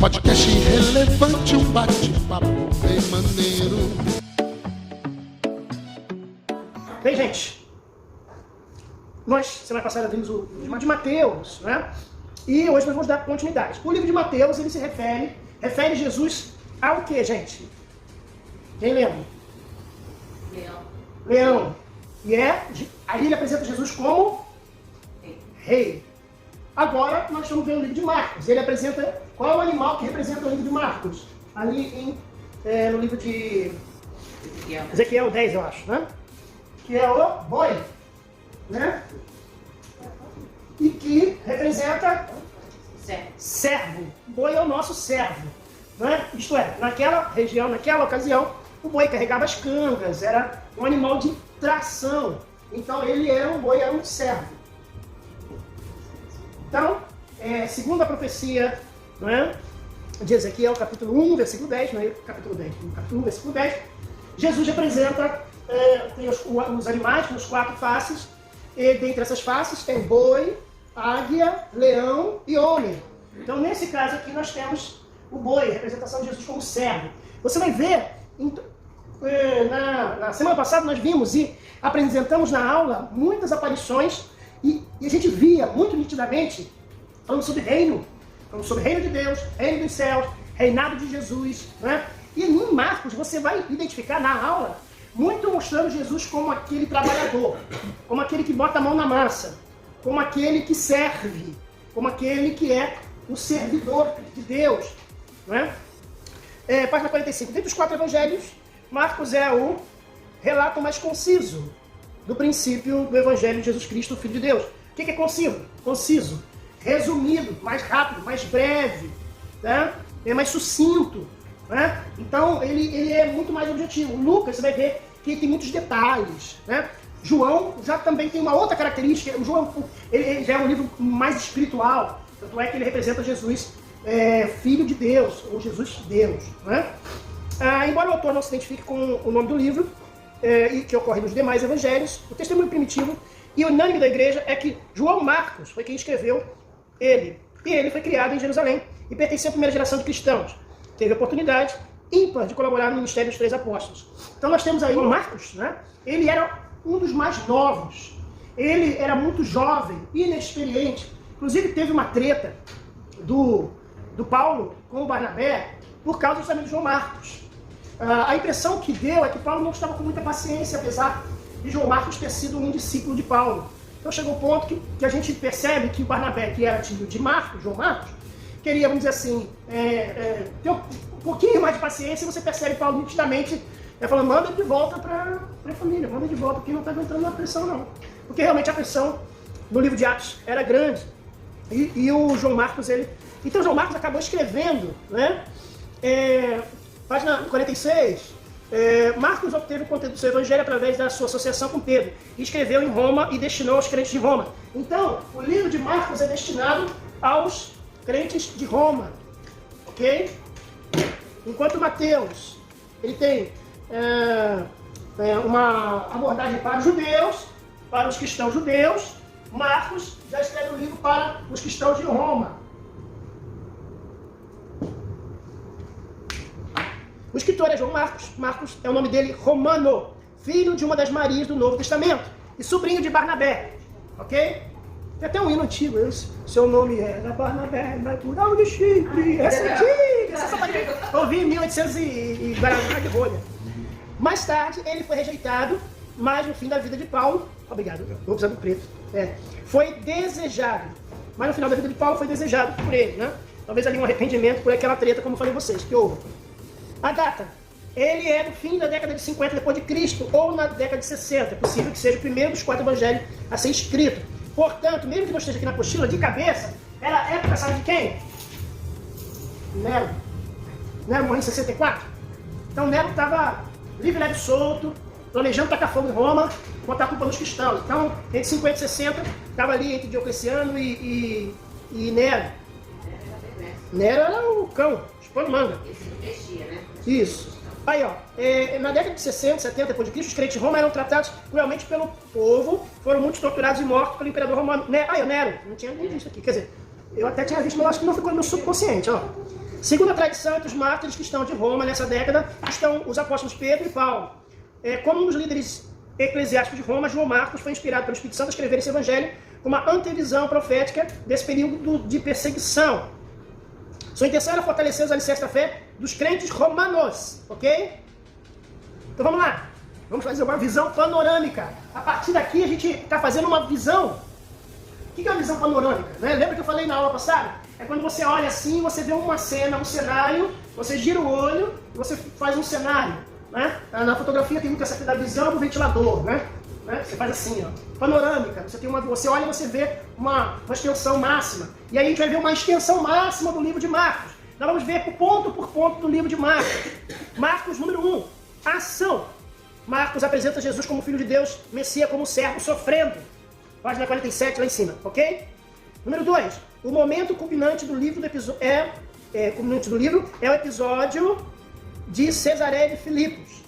Podcast relevante, um bate-papo bem maneiro. Bem, gente, nós, semana passada, vimos o livro de Mateus, né? E hoje nós vamos dar continuidade. O livro de Mateus, ele se refere Jesus ao que, gente? Quem lembra? Leão. E aí ele apresenta Jesus como rei. Agora nós estamos vendo o livro de Marcos. Ele apresenta qual é o animal que representa o livro de Marcos. Ali no livro de Ezequiel 10, eu acho, né? Que é o boi, né? E que representa servo. O boi é o nosso servo, né? Isto é, naquela região, naquela ocasião, o boi carregava as cangas, era um animal de tração. Então ele era um boi, era um servo. Então, segundo a profecia, não é, de Ezequiel, capítulo 1, versículo 10, não é capítulo 10, capítulo 1, versículo 10, Jesus representa tem os animais com as 4 faces, e dentre essas faces tem boi, águia, leão e homem. Então, nesse caso aqui, nós temos o boi, a representação de Jesus como servo. Você vai ver, na semana passada nós vimos e apresentamos na aula muitas aparições e a gente via muito nitidamente falando sobre reino de Deus, reino dos céus, reinado de Jesus, né? E em Marcos você vai identificar na aula muito mostrando Jesus como aquele trabalhador, como aquele que bota a mão na massa, como aquele que serve, como aquele que é o servidor de Deus, né? Página 45. Dentre os 4 evangelhos, Marcos é o relato mais conciso do princípio do Evangelho de Jesus Cristo, o Filho de Deus. O que é conciso? Conciso. Resumido, mais rápido, mais breve, né? É mais sucinto, né? Então ele é muito mais objetivo. Lucas, você vai ver que ele tem muitos detalhes, né? João já também tem uma outra característica. O João ele já é um livro mais espiritual, tanto é que ele representa Jesus, Filho de Deus, ou Jesus Deus, né? Embora o autor não se identifique com o nome do livro, e que ocorre nos demais evangelhos, o testemunho primitivo e unânime da igreja é que João Marcos foi quem escreveu ele. E ele foi criado em Jerusalém e pertencia à primeira geração de cristãos. Teve a oportunidade ímpar de colaborar no ministério dos 3 apóstolos. Então nós temos aí o Marcos, né? Ele era um dos mais novos. Ele era muito jovem, inexperiente. Inclusive teve uma treta do Paulo com o Barnabé por causa justamente de João Marcos. A impressão que deu é que Paulo não estava com muita paciência, apesar de João Marcos ter sido um discípulo de Paulo. Então chegou o ponto que a gente percebe que o Barnabé, que era tio de Marcos, João Marcos, queria, vamos dizer assim, ter um pouquinho mais de paciência, e você percebe Paulo nitidamente falando, manda de volta para a família, manda de volta, porque não está aguentando a pressão não. Porque realmente a pressão no livro de Atos era grande. E o João Marcos, Então João Marcos acabou escrevendo, né? Página 46, Marcos obteve o conteúdo do seu evangelho através da sua associação com Pedro. E escreveu em Roma e destinou aos crentes de Roma. Então, o livro de Marcos é destinado aos crentes de Roma. Ok? Enquanto Mateus, ele tem uma abordagem para os judeus, para os cristãos judeus, Marcos já escreve o livro para os cristãos de Roma. O escritor é João Marcos. Marcos é o nome dele, Romano, filho de uma das Marias do Novo Testamento e sobrinho de Barnabé, ok? Tem até um hino antigo, seu nome era Barnabé, natural de Chipre, essa é antiga, essa só pode ouvir em 1800 e Guaraná de rolha. Mais tarde, ele foi rejeitado, mas no fim da vida de Paulo, obrigado, vou precisar do preto, foi desejado, mas no final da vida de Paulo foi desejado por ele, né? Talvez ali um arrependimento por aquela treta, como eu falei a vocês, que houve. A data, ele é do fim da década de 50 depois de Cristo, ou na década de 60. É possível que seja o primeiro dos 4 evangelhos a ser escrito. Portanto, mesmo que não esteja aqui na apostila, de cabeça, era a época, sabe de quem? Nero. Nero morreu em 64. Então Nero estava livre, leve e solto, planejando tacar fogo em Roma, botar a culpa nos cristãos. Então, entre 50 e 60, estava ali entre Diocleciano e Nero. Nero era o cão, expondo manga. Isso. Aí, ó, na década de 60, 70 depois de Cristo, os crentes de Roma eram tratados cruelmente pelo povo, foram muitos torturados e mortos pelo imperador romano. O Nero, não tinha nem visto aqui, quer dizer, eu até tinha visto, mas acho que não ficou no meu subconsciente, ó. Segundo a tradição entre os mártires cristãos de Roma, nessa década, estão os apóstolos Pedro e Paulo. Como um dos líderes eclesiásticos de Roma, João Marcos foi inspirado pelo Espírito Santo a escrever esse evangelho com uma antevisão profética desse período de perseguição. Sua intenção era fortalecer os alicerces da fé dos crentes romanos, ok? Então vamos lá, vamos fazer uma visão panorâmica. A partir daqui a gente está fazendo uma visão. O que é uma visão panorâmica? Né? Lembra que eu falei na aula passada? É quando você olha assim, você vê uma cena, um cenário, você gira o olho e você faz um cenário. Né? Na fotografia tem muito essa da visão do ventilador, né? Você faz assim, ó, panorâmica. Você olha e você vê uma extensão máxima. E aí a gente vai ver uma extensão máxima do livro de Marcos. Nós vamos ver ponto por ponto do livro de Marcos. Marcos número 1, ação. Marcos apresenta Jesus como Filho de Deus, Messias como servo sofrendo. Página 47 lá em cima, ok? Número 2, o momento culminante do livro é o episódio de Cesareia de Filipos.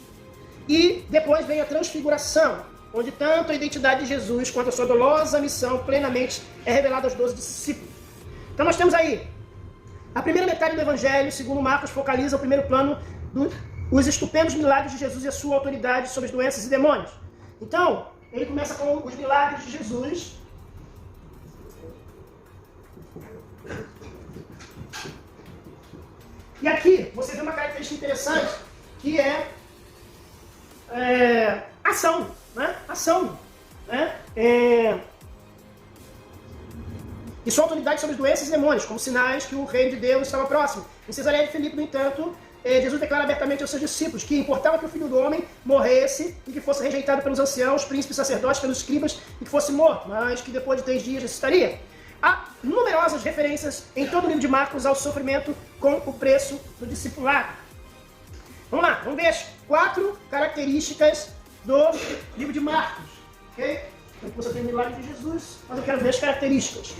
E depois vem a transfiguração, onde tanto a identidade de Jesus quanto a sua dolosa missão plenamente é revelada aos 12 discípulos. Então nós temos aí a primeira metade do Evangelho, segundo Marcos, focaliza o primeiro plano os estupendos milagres de Jesus e a sua autoridade sobre as doenças e demônios. Então, ele começa com os milagres de Jesus. E aqui você vê uma característica interessante, que é ação, né? Ação, né? E sua autoridade sobre as doenças e demônios, como sinais que o reino de Deus estava próximo. Em Cesareia de Filipe, no entanto, Jesus declara abertamente aos seus discípulos que importava que o Filho do Homem morresse e que fosse rejeitado pelos anciãos, príncipes, sacerdotes, pelos escribas e que fosse morto, mas que depois de 3 dias ressuscitaria. Há numerosas referências em todo o livro de Marcos ao sofrimento com o preço do discipulado. Vamos lá, vamos ver as 4 características do livro de Marcos. Ok? Então, você tem o milagre de Jesus, mas eu quero ver as características.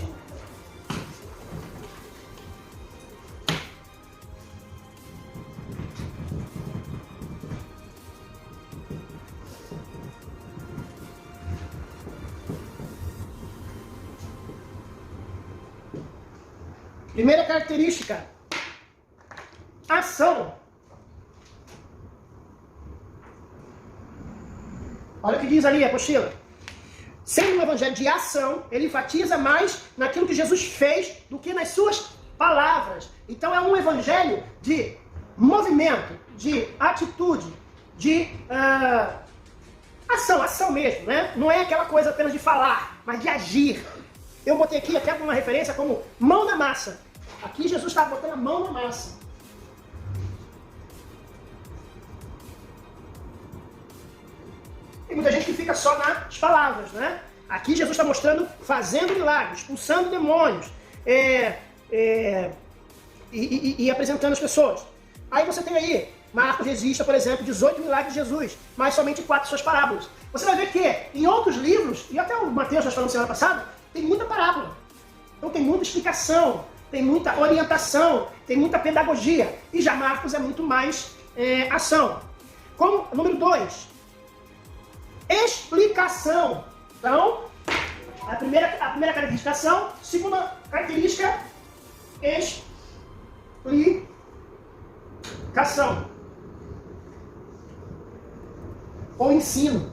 Primeira característica, ação. Olha o que diz ali a apostila. Sendo um evangelho de ação, ele enfatiza mais naquilo que Jesus fez do que nas suas palavras. Então é um evangelho de movimento, de atitude, de ação mesmo, né? Não é aquela coisa apenas de falar, mas de agir. Eu botei aqui até uma referência como mão na massa. Aqui Jesus estava botando a mão na massa. Tem muita gente que fica só nas palavras, né? Aqui Jesus está mostrando, fazendo milagres, expulsando demônios e apresentando as pessoas. Aí você tem aí, Marcos registra, por exemplo, 18 milagres de Jesus, mas somente 4 suas parábolas. Você vai ver que em outros livros, e até o Mateus nós falamos semana passada, tem muita parábola. Então tem muita explicação, tem muita orientação, tem muita pedagogia. E já Marcos é muito mais ação. Como número 2, explicação. Então, a primeira característica, ação. Segunda característica, explicação. Ou ensino.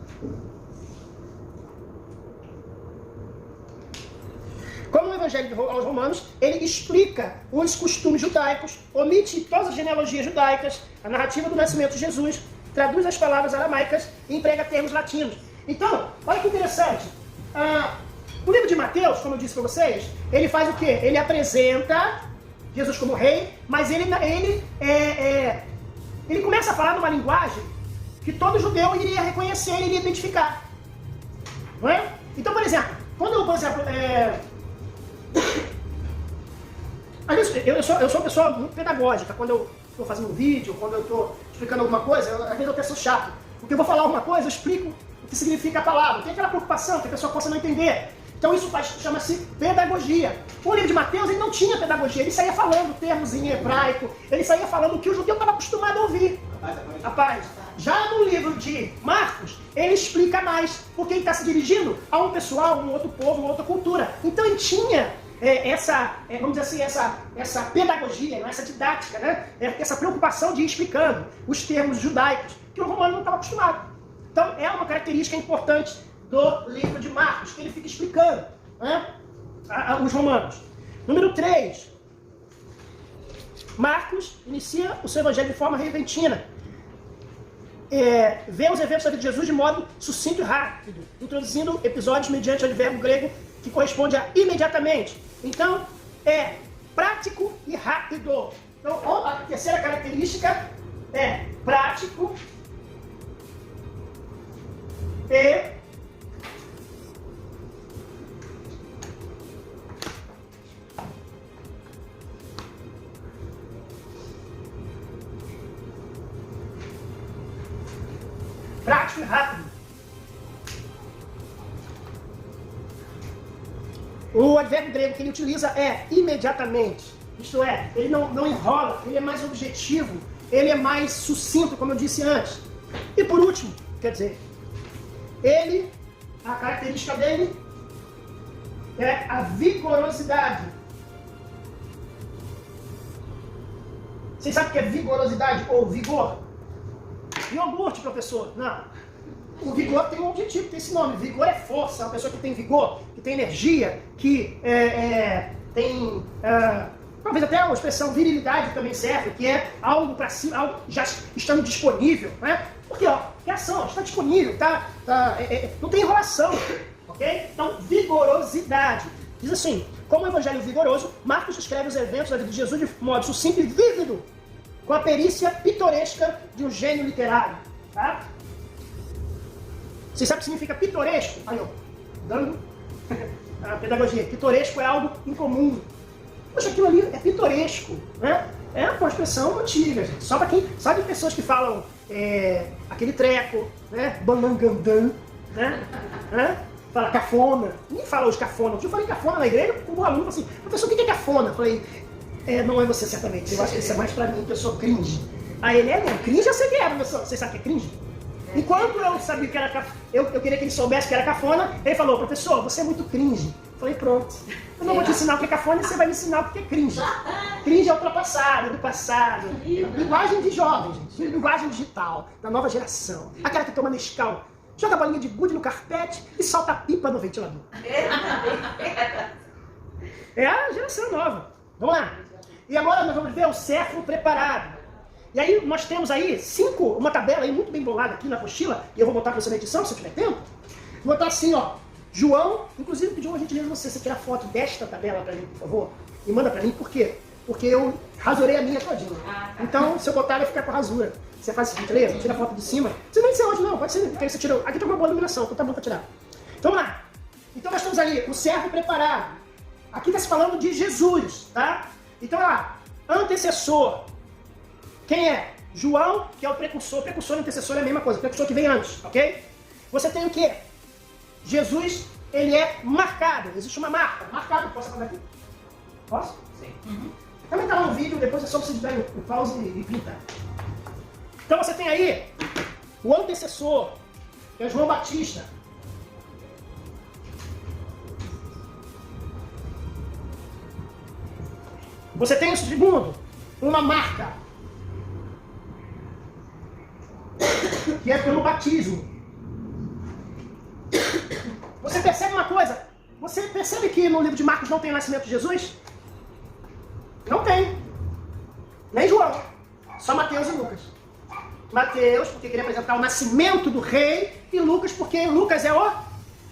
Como o Evangelho aos Romanos, ele explica os costumes judaicos, omite todas as genealogias judaicas, a narrativa do nascimento de Jesus, traduz as palavras aramaicas e emprega termos latinos. Então, olha que interessante. O livro de Mateus, como eu disse para vocês, ele faz o quê? Ele apresenta Jesus como rei, mas ele começa a falar numa linguagem que todo judeu iria reconhecer, ele iria identificar. Não é? Então, por exemplo, quando eu, por exemplo, eu sou uma pessoa muito pedagógica. Quando eu estou fazendo um vídeo, quando eu estou explicando alguma coisa, às vezes eu até sou chato. Porque eu vou falar alguma coisa, eu explico o que significa a palavra. Tem aquela preocupação que a pessoa possa não entender. Então isso chama-se pedagogia. O livro de Mateus, ele não tinha pedagogia. Ele saía falando termos em hebraico. Ele saía falando o que o judeu estava acostumado a ouvir. Rapaz, já no livro de Marcos, ele explica mais. Porque ele está se dirigindo a um pessoal, um outro povo, uma outra cultura. Então ele tinha vamos dizer assim, essa pedagogia, essa didática, né? Essa preocupação de ir explicando os termos judaicos, que o romano não estava acostumado. Então, é uma característica importante do livro de Marcos, que ele fica explicando, né, os romanos. Número 3. Marcos inicia o seu evangelho de forma repentina. Vê os eventos da vida de Jesus de modo sucinto e rápido, introduzindo episódios mediante o verbo grego que corresponde a imediatamente. Então, é prático e rápido. Então, a terceira característica é prático e rápido. O advérbio grego que ele utiliza é imediatamente. Isto é, ele não enrola, ele é mais objetivo, ele é mais sucinto, como eu disse antes. E por último, quer dizer, a característica dele é a vigorosidade. Vocês sabem o que é vigorosidade ou vigor? Iogurte, professor. Não. O vigor tem um objetivo, tem esse nome. Vigor é força. É uma pessoa que tem vigor, que tem energia, que tem... talvez até a expressão virilidade também serve, que é algo para cima, algo já estando disponível, né? Porque, é ação, está disponível, não tem enrolação, ok? Então, vigorosidade. Diz assim, como evangelho vigoroso, Marcos escreve os eventos da vida de Jesus de modo sucinto e vívido, com a perícia pitoresca de um gênio literário, tá? Vocês sabem o que significa pitoresco? Aí, dando a pedagogia. Pitoresco é algo incomum. Poxa, aquilo ali é pitoresco, né? É uma expressão antiga, gente. Só para quem sabe, pessoas que falam aquele treco, né? Banangandã, né? Fala cafona. Ninguém fala hoje cafona. Eu falei cafona na igreja, o aluno falou assim, professor, o que é cafona? Eu falei, não é você certamente, eu acho que isso é mais pra mim, que eu sou cringe. Aí ele não, cringe eu sei que é, professor. Vocês sabem o que é cringe? Enquanto eu sabia que era cafona, eu queria que ele soubesse que era cafona, ele falou, professor, você é muito cringe. Eu falei, pronto. Eu não vou te ensinar o que é cafona, você vai me ensinar o que é cringe. Cringe é ultrapassado, do passado. Linguagem de jovens, gente. Linguagem digital, da nova geração. Aquela que toma Nescau, joga a bolinha de gude no carpete e solta a pipa no ventilador. É a geração nova. Vamos lá. E agora nós vamos ver o servo preparado. E aí nós temos aí uma tabela aí muito bem bolada aqui na apostila, e eu vou botar para você na edição, se eu tiver tempo. Vou botar assim, João, inclusive pediu uma gentileza você tirar foto desta tabela para mim, por favor, e manda para mim, por quê? Porque eu rasurei a minha todinha. Então, se eu botar, vai ficar com a rasura. Você faz essa gentileza, tira a foto de cima. Não precisa nem ser hoje não, pode ser, porque você tirou. Aqui tem uma boa iluminação, então tá bom para tirar. Então vamos lá. Então nós temos aí o servo preparado. Aqui está se falando de Jesus, tá? Então olha lá, antecessor. Quem é? João, que é o precursor. Precursor e antecessor é a mesma coisa, precursor que vem antes, ok? Você tem o quê? Jesus, ele é marcado. Existe uma marca. Marcado, posso apagar aqui? Posso? Sim. Também tá lá no vídeo, depois é só você dar o pause e pintar. Então você tem aí o antecessor, que é João Batista. Você tem o segundo, uma marca, que é pelo batismo. Você percebe uma coisa? Você percebe que no livro de Marcos não tem o nascimento de Jesus? Não tem. Nem João. Só Mateus e Lucas. Mateus, porque queria apresentar o nascimento do rei, e Lucas, porque Lucas é o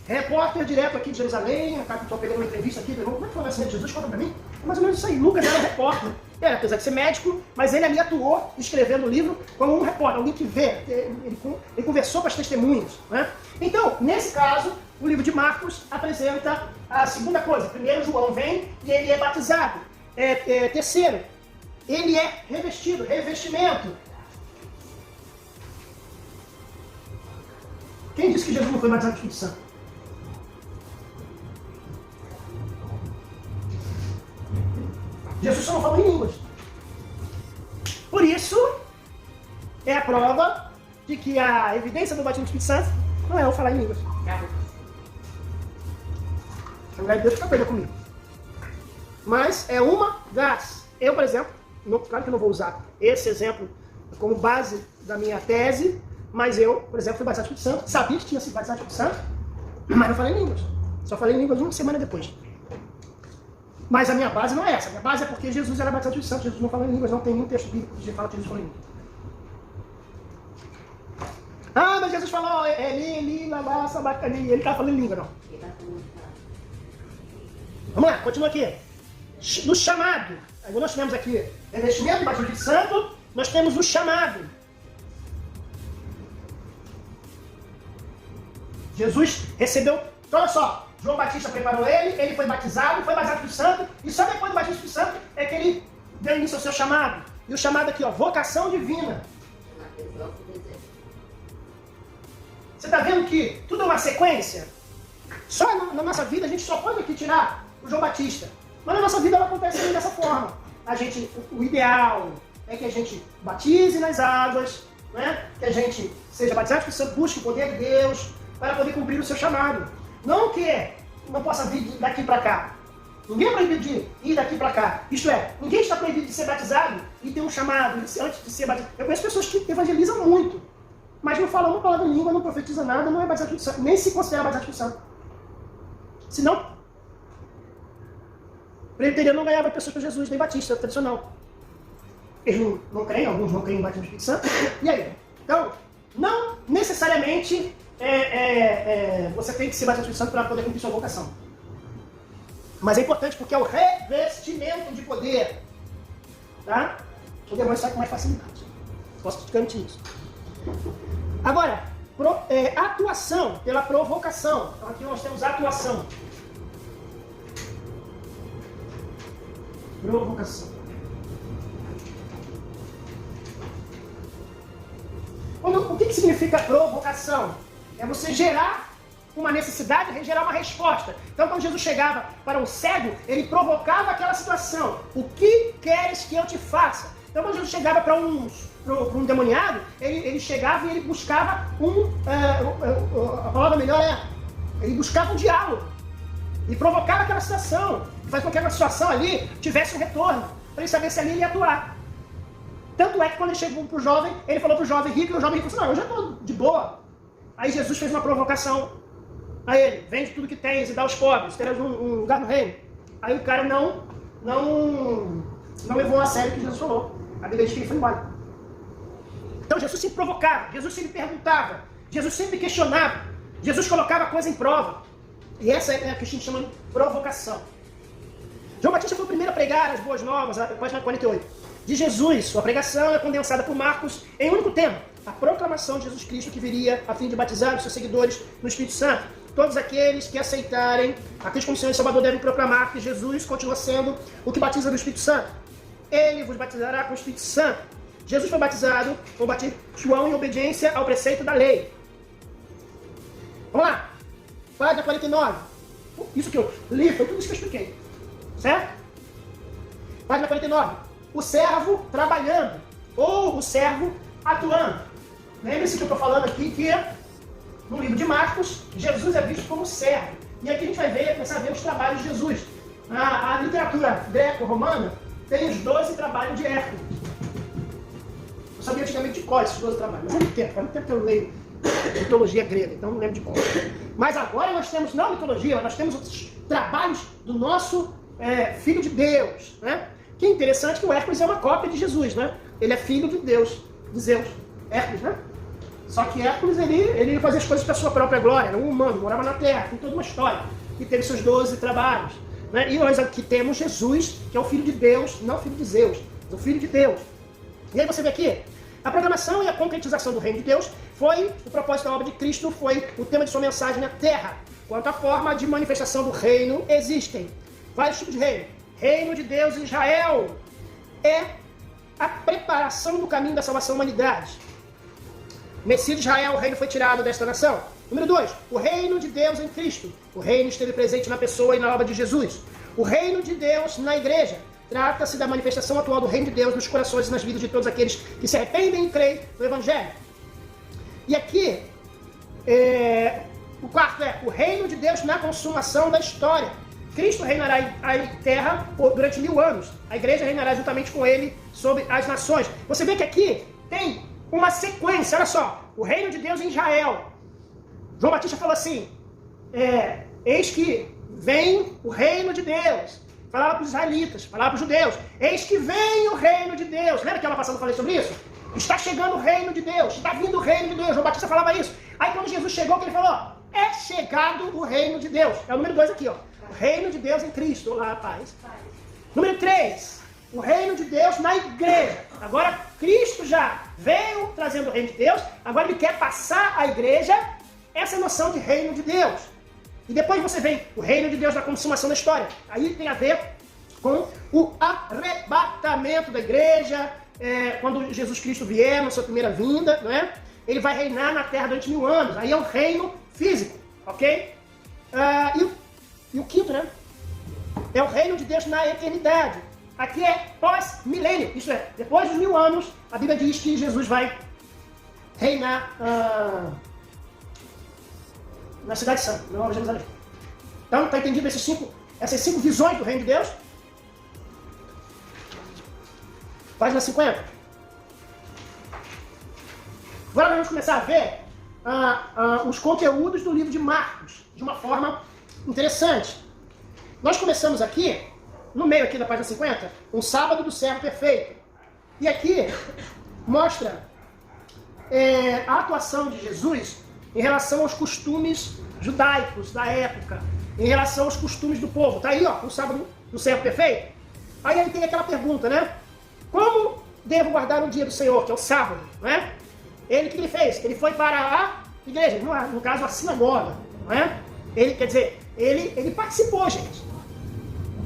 repórter direto aqui de Jerusalém. Estou pegando uma entrevista aqui, como é que foi o nascimento de Jesus? Conta pra mim. É mais ou menos isso aí. Lucas era um repórter. Apesar de ser médico, mas ele ali atuou escrevendo o livro como um repórter, alguém que vê. Ele conversou com as testemunhas, né? Então, nesse caso, o livro de Marcos apresenta a segunda coisa. Primeiro, João vem e ele é batizado. Terceiro, ele é revestido, revestimento. Quem disse que Jesus não foi batizado com o Espírito Santo? Jesus só não falou em línguas. Por isso, é a prova de que a evidência do batismo do Espírito Santo não é eu falar em línguas. A mulher de Deus fica perda comigo. mas é uma das. Eu, por exemplo, claro que eu não vou usar esse exemplo como base da minha tese, mas eu, por exemplo, fui batizado no Espírito Santo, sabia que tinha sido batizado no Espírito Santo, mas não falei em línguas. Só falei em línguas uma semana depois. Mas a minha base não é essa. A minha base é porque Jesus era batizado no Espírito Santo. Jesus não falou em línguas, não tem nenhum texto bíblico que fala que Jesus falou em línguas. Ah, mas Jesus falou, Eli, Lala, Sabacani. Ele estava falando em língua, não. Vamos lá, continua aqui. No chamado. Agora nós tivemos aqui revestimento do batismo do Espírito Santo, nós temos o chamado. Jesus recebeu, olha só, João Batista preparou ele foi batizado no Espírito Santo, e só depois do batismo do Espírito Santo é que ele deu início ao seu chamado. E o chamado aqui, ó, vocação divina. Você está vendo que tudo é uma sequência? Só na nossa vida a gente só pode aqui tirar o João Batista. Mas na nossa vida ela acontece dessa forma. O ideal é que a gente batize nas águas, né? Que a gente seja batizado, que você busque o poder de Deus para poder cumprir o seu chamado. Não que não possa vir daqui para cá. Ninguém é proibido de ir daqui para cá. Isto é, ninguém está proibido de ser batizado e ter um chamado antes de ser batizado. Eu conheço pessoas que evangelizam muito, mas não falam uma palavra em língua, não profetiza nada, não é batizado no Espírito Santo, nem se considera batizado no Espírito Santo. Senão, o presbiteriano não ganhava pessoas para Jesus, nem batista tradicional. Eles não creem, alguns não creem em batismo do Espírito Santo. E aí? Então, não necessariamente você tem que ser batizado do Espírito Santo para poder cumprir sua vocação. Mas é importante porque é o revestimento de poder. Tá? O demônio sai com mais facilidade. Posso te garantir isso. Agora, atuação pela provocação. Então aqui nós temos atuação. Provocação. O que significa provocação? É você gerar uma necessidade, gerar uma resposta. Então, quando Jesus chegava para um cego, ele provocava aquela situação. O que queres que eu te faça? Então, quando Jesus chegava para um endemoniado, ele chegava e ele buscava a palavra melhor ele buscava um diálogo. E provocava aquela situação. Faz com que aquela situação ali tivesse um retorno. Para ele saber se ali ele ia atuar. Tanto é que quando ele chegou para o jovem, ele falou para o jovem rico, e o jovem rico falou assim, não, eu já estou de boa. Aí Jesus fez uma provocação a ele, vende tudo que tens e dá aos pobres, terás um lugar no reino. Aí o cara não levou a sério o que Jesus falou. A Bíblia diz que ele foi embora. Então Jesus sempre provocava, Jesus sempre perguntava, Jesus sempre questionava, Jesus colocava a coisa em prova. E essa é a que a gente chama de provocação. João Batista foi o primeiro a pregar as boas novas, a página 48. De Jesus, sua pregação é condensada por Marcos em um único tema, a proclamação de Jesus Cristo que viria a fim de batizar os seus seguidores no Espírito Santo. Todos aqueles que aceitarem a Cristo como Senhor e Salvador devem proclamar que Jesus continua sendo o que batiza no Espírito Santo. Ele vos batizará com o Espírito Santo. Jesus foi batizado com o batismo de João em obediência ao preceito da lei. Vamos lá. Página 49. Isso que eu li foi tudo isso que eu expliquei. Certo? Página 49. O servo trabalhando, ou o servo atuando. Lembre-se que eu estou falando aqui que no livro de Marcos, Jesus é visto como servo. E aqui a gente vai começar a ver os trabalhos de Jesus. A literatura greco-romana tem os 12 trabalhos de Hércules. Eu sabia antigamente de cor esses 12 trabalhos, mas faz muito tempo que eu leio mitologia grega, então não lembro de cor. Mas agora nós temos, não mitologia, nós temos os trabalhos do nosso Filho de Deus, né? Que é interessante que o Hércules é uma cópia de Jesus, né? Ele é filho de Deus, de Zeus. Hércules, né? Só que Hércules, ele fazia as coisas para a sua própria glória, era um humano, morava na terra, tem toda uma história. E teve seus 12 trabalhos. Né? E nós aqui temos Jesus, que é o filho de Deus, não filho de Zeus, mas o filho de Deus. E aí você vê aqui, a programação e a concretização do reino de Deus foi o propósito da obra de Cristo, foi o tema de sua mensagem na terra. Quanto à forma de manifestação do reino, existem vários tipos de reino. Reino de Deus em Israel é a preparação do caminho da salvação da humanidade. Messias de Israel, o reino foi tirado desta nação. Número 2, o reino de Deus em Cristo. O reino esteve presente na pessoa e na obra de Jesus. O reino de Deus na igreja. Trata-se da manifestação atual do reino de Deus nos corações e nas vidas de todos aqueles que se arrependem e creem no Evangelho. E aqui, o quarto é o reino de Deus na consumação da história. Cristo reinará em terra durante 1000 anos. A igreja reinará juntamente com ele sobre as nações. Você vê que aqui tem uma sequência, olha só. O reino de Deus em Israel. João Batista falou assim, eis que vem o reino de Deus. Falava para os israelitas, falava para os judeus. Eis que vem o reino de Deus. Lembra que ela passada eu falei sobre isso? Está chegando o reino de Deus. Está vindo o reino de Deus. João Batista falava isso. Aí quando Jesus chegou, que ele falou, é chegado o reino de Deus. É o número 2 aqui, ó. O reino de Deus em Cristo. Olá, paz. Número 3. O reino de Deus na igreja. Agora Cristo já veio trazendo o reino de Deus. Agora ele quer passar à igreja essa noção de reino de Deus. E depois você vem o reino de Deus na consumação da história. Aí tem a ver com o arrebatamento da igreja, quando Jesus Cristo vier na sua primeira vinda, não é? Ele vai reinar na terra durante 1000 anos. Aí é um reino físico, ok? E o quinto, né? É o reino de Deus na eternidade. Aqui é pós-milênio. Isso é, depois dos 1000 anos, a Bíblia diz que Jesus vai reinar na cidade santa, na Nova Jerusalém. Então, está entendido essas 5 visões do reino de Deus? Página 50. Agora nós vamos começar a ver os conteúdos do livro de Marcos, de uma forma interessante. Nós começamos aqui, no meio aqui da página 50, um sábado do servo perfeito. E aqui mostra a atuação de Jesus em relação aos costumes judaicos da época, em relação aos costumes do povo. Tá aí, ó, o sábado do servo perfeito. Aí ele tem aquela pergunta, né? Como devo guardar o dia do Senhor, que é o sábado, não é? Ele, o que ele fez? Ele foi para a igreja, no caso a sinagoga, não é? Ele, quer dizer, ele participou, gente.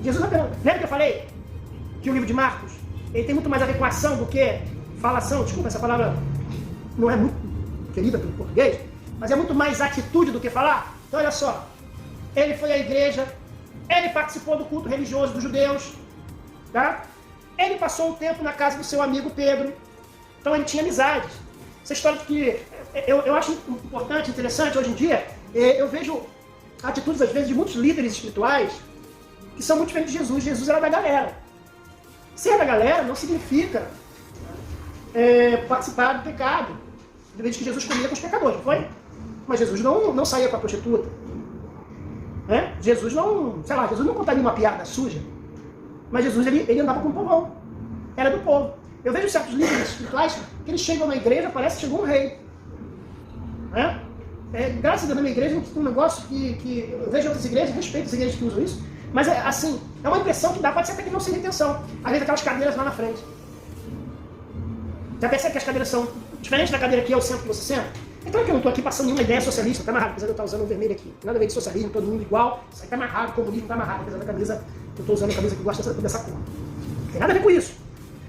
Jesus, lembra que eu falei que o livro de Marcos, ele tem muito mais a ver com ação do que falação? Desculpa, essa palavra não é muito querida pelo português, mas é muito mais atitude do que falar. Então olha só, ele foi à igreja, ele participou do culto religioso dos judeus, tá? Ele passou um tempo na casa do seu amigo Pedro, então ele tinha amizades. Essa história de que eu acho importante, interessante, hoje em dia, eu vejo atitudes às vezes de muitos líderes espirituais que são muito diferentes de Jesus. Jesus era da galera. Ser da galera não significa participar do pecado. De vez que Jesus comia com os pecadores, não foi? Mas Jesus não saía com a prostituta. Jesus não, sei lá, Jesus não contaria uma piada suja. Mas Jesus, ele andava com o povão. Era do povo. Eu vejo certos líderes espirituais que eles chegam na igreja, parece que chegou um rei. Graças a Deus, na minha igreja, tem um negócio que eu vejo outras igrejas, respeito as igrejas que usam isso, mas assim, é uma impressão que dá, pode ser até que não seja intenção. Às vezes aquelas cadeiras lá na frente. Já percebe que as cadeiras são diferentes da cadeira que é o centro que você senta? É claro que eu não estou aqui passando nenhuma ideia socialista, tá amarrado, apesar de eu estar usando o vermelho aqui. Nada a ver de socialismo, todo mundo igual, isso aí tá amarrado, comunismo tá amarrado, apesar da camisa, eu estou usando a camisa que gosta dessa cor. Não tem nada a ver com isso.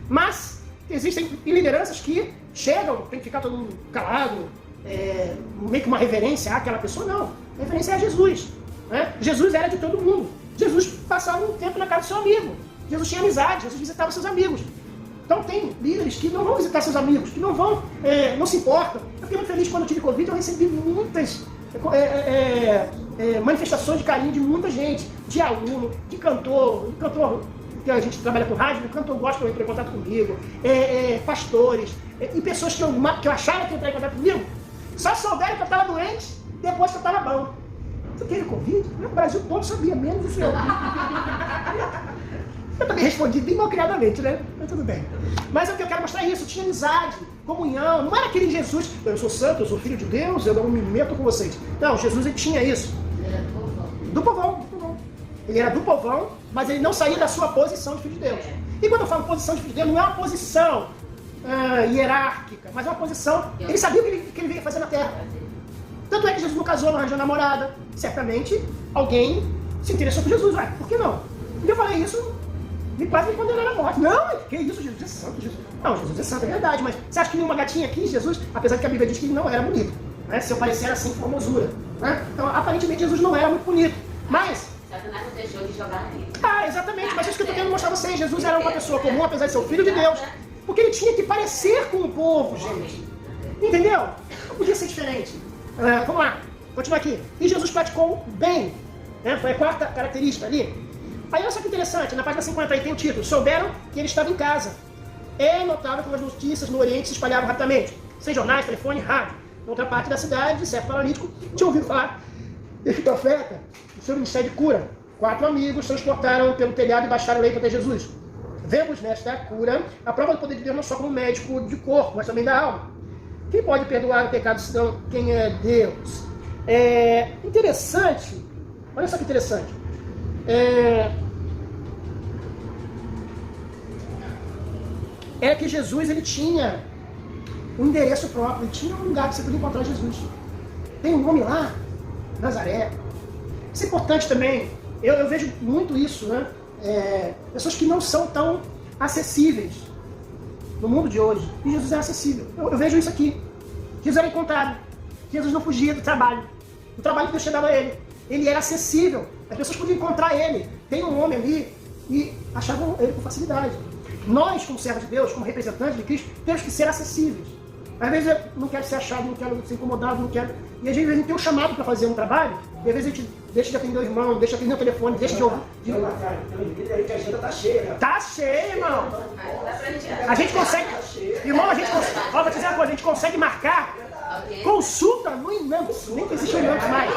Mas existem lideranças que chegam, tem que ficar todo mundo calado, meio que uma reverência àquela pessoa, não. A reverência é a Jesus. Jesus era de todo mundo. Jesus passava um tempo na casa do seu amigo. Jesus tinha amizade, Jesus visitava seus amigos. Então tem líderes que não vão visitar seus amigos, que não vão, não se importam. Eu fiquei muito feliz quando eu tive Covid, eu recebi muitas manifestações de carinho de muita gente, de aluno, de cantor que a gente trabalha com rádio, o cantor gospel entrou em contato comigo, pastores, e pessoas que eu achava que entraram em contato comigo, só souberam que eu estava doente depois que eu estava bom. Você teve Covid? O Brasil todo sabia, menos o senhor. Eu também respondi bem mal criadamente, né? Mas tudo bem. Mas o que eu quero mostrar é isso, tinha amizade, comunhão, não era aquele Jesus, eu sou santo, eu sou filho de Deus, eu não me meto com vocês. Não, Jesus ele tinha isso. Ele era do povão. Do povão. Ele era do povão, mas ele não saía da sua posição de filho de Deus. E quando eu falo posição de filho de Deus, não é uma posição hierárquica, mas é uma posição, ele sabia o que ele veio fazer na terra. Tanto é que Jesus não casou, não arranjou namorada. Certamente alguém se interessou por Jesus. Por que não? E eu falei isso, me quase me condenaram à morte. Não, que isso, Jesus é santo. Jesus. Não, Jesus é santo, é verdade, mas você acha que nenhuma gatinha quis Jesus, apesar de que a Bíblia diz que ele não era bonito. Se eu parecer assim, formosura. Então, aparentemente, Jesus não era muito bonito. Mas Satanás não deixou de jogar nele. Exatamente, mas isso que eu estou querendo mostrar a vocês. Jesus era uma pessoa comum, apesar de ser o filho de Deus. Porque ele tinha que parecer com o povo, gente. Entendeu? Não podia ser diferente. Vamos lá, continua aqui. E Jesus praticou bem Né? Foi a quarta característica ali. Aí olha só que interessante, na página 50 aí tem o título, souberam que ele estava em casa. É notável como as notícias no Oriente se espalhavam rapidamente, sem jornais, telefone, rádio. Na outra parte da cidade, certo paralítico tinha ouvido falar desse profeta, o seu ministério de cura. 4 amigos transportaram pelo telhado e baixaram o leito até Jesus. Vemos nesta cura a prova do poder de Deus não só como médico de corpo, mas também da alma. Quem pode perdoar o pecado senão quem é Deus? É interessante, olha só que interessante. Era que Jesus ele tinha um endereço próprio, ele tinha um lugar que você podia encontrar Jesus. Tem um homem lá, Nazaré. Isso é importante também, eu vejo muito isso, né? Pessoas que não são tão acessíveis no mundo de hoje. E Jesus é acessível. Eu vejo isso aqui. Jesus era encontrado. Jesus não fugia do trabalho. O trabalho que Deus tinha dado a ele. Ele era acessível. As pessoas podiam encontrar ele. Tem um homem ali e achavam ele com facilidade. Nós, como servos de Deus, como representantes de Cristo, temos que ser acessíveis. Às vezes eu não quero ser achado, não quero ser incomodado, não quero... E às vezes a gente tem um chamado para fazer um trabalho, e às vezes a gente deixa de atender o irmão, deixa de atender o telefone, deixa de ouvir. Tem um vídeo aí que a agenda tá cheia, né? Tá cheio, irmão. A gente consegue... Irmão, a gente consegue... Ó, vou te dizer uma coisa, a gente consegue marcar consulta no Inambos. Nem que existe um Inambos mais.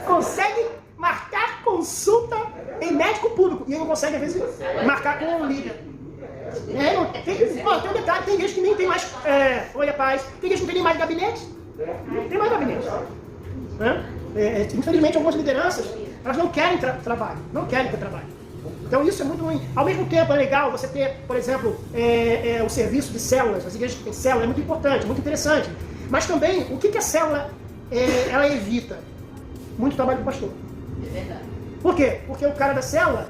Consegue marcar consulta em médico público. E não consegue, às vezes, marcar com um líder. Tem um detalhe, tem gente que nem tem mais... Oi, paz. Tem gente que não tem nem mais gabinete. Tem mais gabinete. Infelizmente, algumas lideranças, elas não querem trabalho. Não querem ter trabalho. Então isso é muito ruim. Ao mesmo tempo é legal você ter, por exemplo, o serviço de células. As igrejas que têm célula é muito importante, muito interessante. Mas também, o que a célula ela evita? Muito trabalho do pastor. É verdade. Por quê? Porque o cara da célula,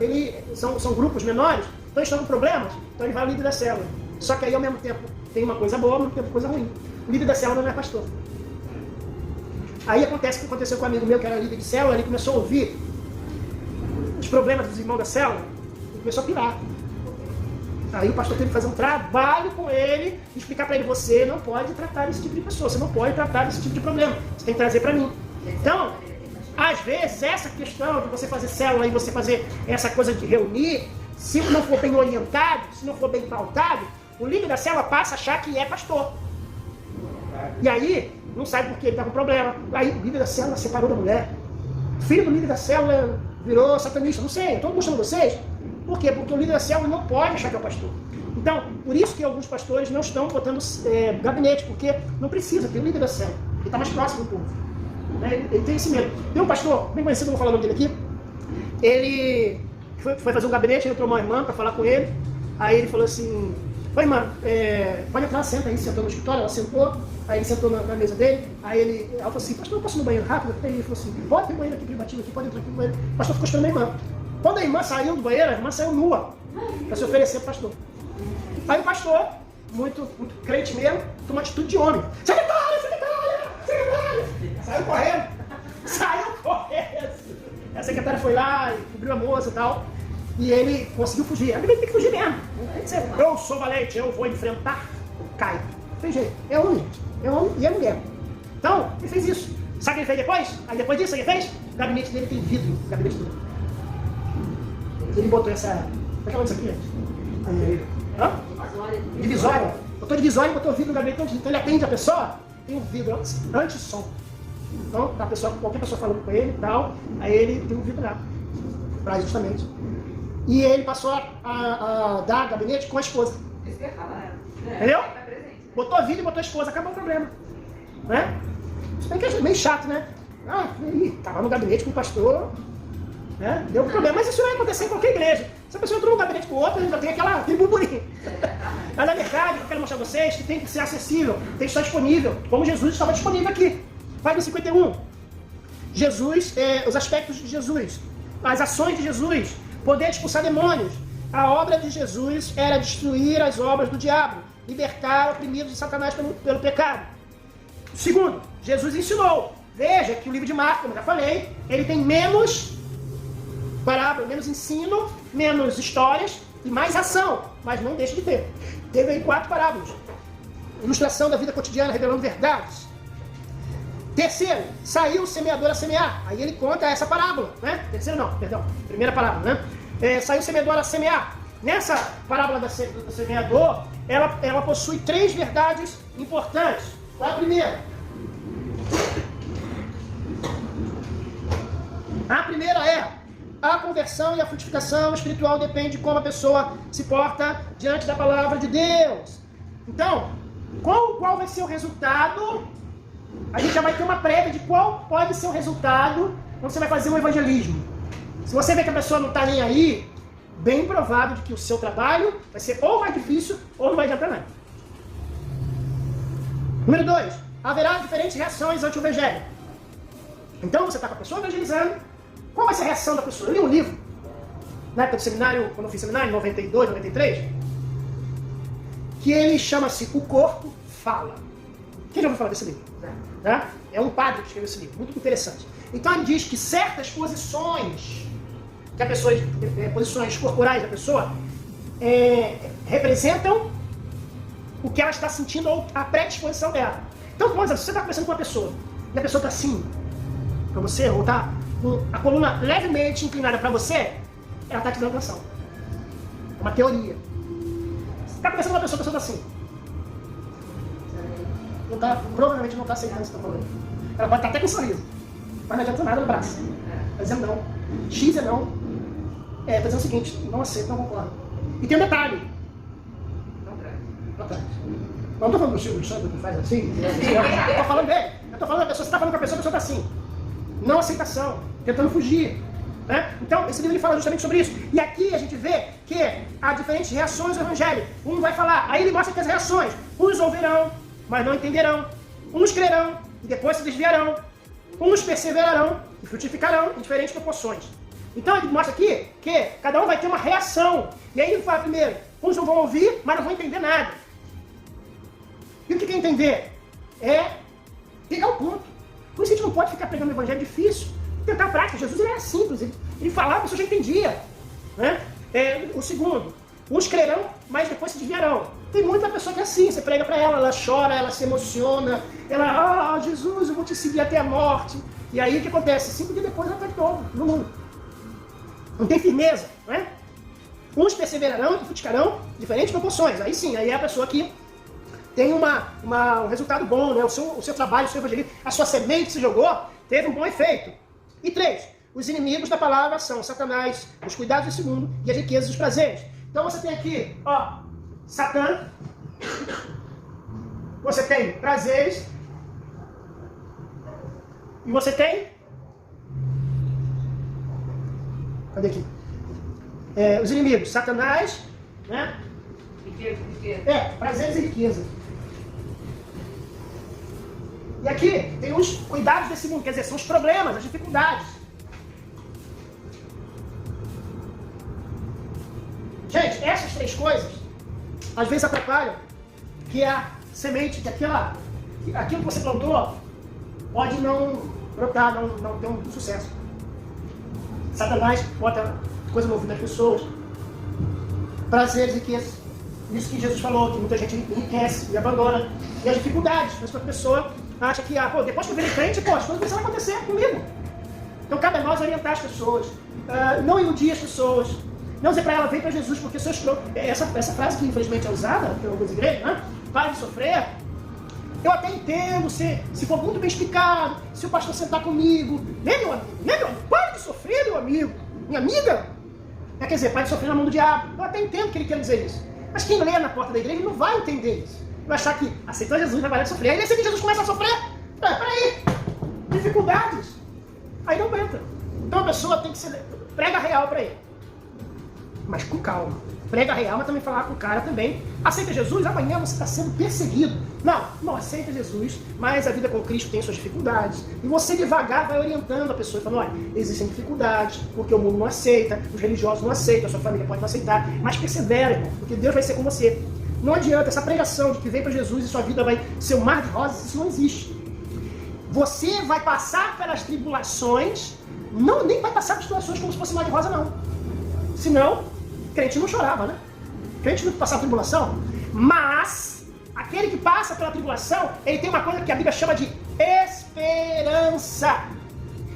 são grupos menores, então eles estão com problemas, então ele vai ao líder da célula. Só que aí ao mesmo tempo tem uma coisa boa, ao mesmo tempo coisa ruim. O líder da célula não é pastor. Aí acontece o que aconteceu com um amigo meu que era líder de célula, ele começou a ouvir os problemas dos irmãos da célula e começou a pirar. Aí o pastor teve que fazer um trabalho com ele e explicar para ele, você não pode tratar esse tipo de pessoa, você não pode tratar esse tipo de problema, você tem que trazer para mim. Então, às vezes, essa questão de você fazer célula e você fazer essa coisa de reunir, se não for bem orientado, se não for bem pautado, o líder da célula passa a achar que é pastor. E aí, não sabe por que ele está com problema. Aí o líder da célula separou da mulher. O filho do líder da célula virou satanista. Não sei, eu estou mostrando vocês. Por quê? Porque o líder da célula não pode achar que é o pastor. Então, por isso que alguns pastores não estão botando gabinete, porque não precisa, tem o líder da célula. Ele está mais próximo do povo. Ele tem esse medo. Tem um pastor, bem conhecido, não vou falar o nome dele aqui. Ele foi fazer um gabinete, ele entrou uma irmã para falar com ele. Aí ele falou assim, oi irmã, pode entrar, senta aí, sentou no escritório, ela sentou. Aí ele sentou na mesa dele, aí ela falou assim, pastor, eu posso ir no banheiro rápido? Aí ele falou assim, pode, tem banheiro aqui privativo aqui, pode entrar aqui no banheiro. O pastor ficou esperando a irmã. Quando a irmã saiu do banheiro, a irmã saiu nua, para se oferecer para o pastor. Aí o pastor, muito crente mesmo, tomou uma atitude de homem. Secretária! Saiu correndo. A secretária foi lá, cobriu a moça e tal, e ele conseguiu fugir. Ele tem que fugir mesmo. Eu sou valente, eu vou enfrentar o Caio. Não tem jeito, é homem e é mulher. Então, ele fez isso. Sabe o que ele fez depois? Aí depois disso, ele fez? O gabinete dele tem vidro, o gabinete dele. Ele botou essa... Como é que é isso aqui, gente? Divisória. Botou divisória e botou vidro no gabinete. Então ele atende a pessoa, tem um vidro anti-som. Então, qualquer pessoa falando com ele e tal, aí ele tem um vidro lá. Pra justamente. E ele passou a dar gabinete com a esposa. Entendeu? Botou a vida e botou a esposa, acabou o problema. Né? Isso bem que é meio chato, né? Tava no gabinete com o pastor, né? Deu problema. Mas isso vai acontecer em qualquer igreja. Se a pessoa entrou no gabinete com o outro, já tem aquele burburinho. Mas na verdade, eu quero mostrar a vocês que tem que ser acessível, tem que estar disponível, como Jesus estava disponível aqui. Página 51. Jesus, os aspectos de Jesus, as ações de Jesus, poder expulsar demônios. A obra de Jesus era destruir as obras do diabo, libertar oprimidos de Satanás pelo pecado. Segundo, Jesus ensinou. Veja que o livro de Marcos, como eu já falei, ele tem menos parábola, menos ensino, menos histórias e mais ação, mas não deixa de ter. Teve aí 4 parábolas. Ilustração da vida cotidiana, revelando verdades. Terceiro, saiu o semeador a semear. Aí ele conta essa parábola, né? Terceiro não, perdão, primeira parábola, né? Saiu o semeador a semear. Nessa parábola do semeador, ela possui 3 verdades importantes. Qual é a primeira? A primeira é: a conversão e a frutificação espiritual depende de como a pessoa se porta diante da palavra de Deus. Então, qual vai ser o resultado? A gente já vai ter uma prévia de qual pode ser o resultado quando você vai fazer um evangelismo. Se você vê que a pessoa não está nem aí, bem provável de que o seu trabalho vai ser ou mais difícil ou não vai adiantar nada. Número 2, haverá diferentes reações ante o evangelho. Então você está com a pessoa evangelizando, qual vai ser a reação da pessoa? Eu li um livro, na época do seminário, quando eu fiz seminário, em 92, 93, que ele chama-se O Corpo Fala. Quem já ouviu falar desse livro? Né? É um padre que escreveu esse livro, muito interessante. Então ele diz que certas posições, que a pessoa, posições corporais da pessoa, representam o que ela está sentindo ou a predisposição dela. Então, vamos dizer, se você está conversando com uma pessoa, e a pessoa está assim, para você, ou está com a coluna levemente inclinada para você, ela está te dando atenção. É uma teoria. Você está conversando com uma pessoa, a pessoa está assim. Provavelmente não está aceitando o que você está falando. Ela pode estar até com um sorriso, mas não adianta nada no braço. Está dizendo não. X é não. Está dizendo o seguinte: não aceito, não concordo. E tem um detalhe. Não traz. Não estou falando do Silvio Santos que faz assim. Eu estou falando dele. Eu estou falando da pessoa, você está falando com a pessoa está assim. Não aceitação, tentando fugir. Né? Então, esse livro ele fala justamente sobre isso. E aqui a gente vê que há diferentes reações ao evangelho. Um vai falar, aí ele mostra que as reações: uns ouvirão, mas não entenderão. Uns crerão e depois se desviarão. Uns perseverarão e frutificarão em diferentes proporções. Então ele mostra aqui que cada um vai ter uma reação. E aí ele fala primeiro: uns não vão ouvir, mas não vão entender nada. E o que é entender? É pegar o ponto. Por isso a gente não pode ficar pregando o evangelho difícil. Tentar prática. Jesus ele era simples. Ele falava, a pessoa já entendia. Né? O segundo: uns crerão, mas depois se desviarão. Tem muita pessoa que é assim, você prega para ela chora, ela se emociona, ela, Jesus, eu vou te seguir até a morte. E aí o que acontece? 5 dias depois ela está de novo no mundo. Não tem firmeza, né? Uns perseverarão e frutificarão em diferentes proporções. Aí sim, aí é a pessoa que tem um resultado bom, né? O seu trabalho, o seu evangelismo, a sua semente que se jogou, teve um bom efeito. E 3, os inimigos da palavra são Satanás, os cuidados desse mundo e as riquezas dos prazeres. Então você tem aqui, ó, Satã, você tem prazeres, e você tem, cadê aqui? Os inimigos, Satanás, né? Riqueza. Prazeres e riqueza. E aqui tem os cuidados desse mundo, quer dizer, são os problemas, as dificuldades. Gente, essas 3 coisas às vezes atrapalham que a semente, que aquilo que você plantou pode não brotar, não ter um sucesso. Satanás bota coisa no ouvido das pessoas, prazeres e riquezas. Isso que Jesus falou, que muita gente enriquece e abandona. E as dificuldades, mas a pessoa acha que depois que eu virei crente, as coisas começaram a acontecer comigo. Então cabe a nós orientar as pessoas, não iludir as pessoas. Não dizer para ela, vem para Jesus, porque essa frase que infelizmente é usada em algumas igrejas, né? Para de sofrer. Eu até entendo se for muito bem explicado, se o pastor sentar comigo. Meu amigo, para de sofrer, meu amigo. Minha amiga. Quer dizer, para de sofrer na mão do diabo. Eu até entendo que ele quer dizer isso. Mas quem lê na porta da igreja não vai entender isso. Vai achar que aceitou Jesus, vai parar de sofrer. Aí nesse que Jesus começa a sofrer. Peraí. Dificuldades. Aí não aguenta. Então a pessoa tem que ser prega real para ele. Mas com calma. Prega real, mas também falar com o cara também. Aceita Jesus, amanhã você está sendo perseguido. Não aceita Jesus, mas a vida com Cristo tem suas dificuldades. E você devagar vai orientando a pessoa, falando, olha, existem dificuldades, porque o mundo não aceita, os religiosos não aceitam, a sua família pode não aceitar, mas persevera, irmão, porque Deus vai ser com você. Não adianta essa pregação de que vem para Jesus e sua vida vai ser um mar de rosas, isso não existe. Você vai passar pelas tribulações, nem vai passar pelas tribulações como se fosse mar de rosa, não. Senão, crente não chorava, né? Crente não passava tribulação. Mas, aquele que passa pela tribulação, ele tem uma coisa que a Bíblia chama de esperança. esperança.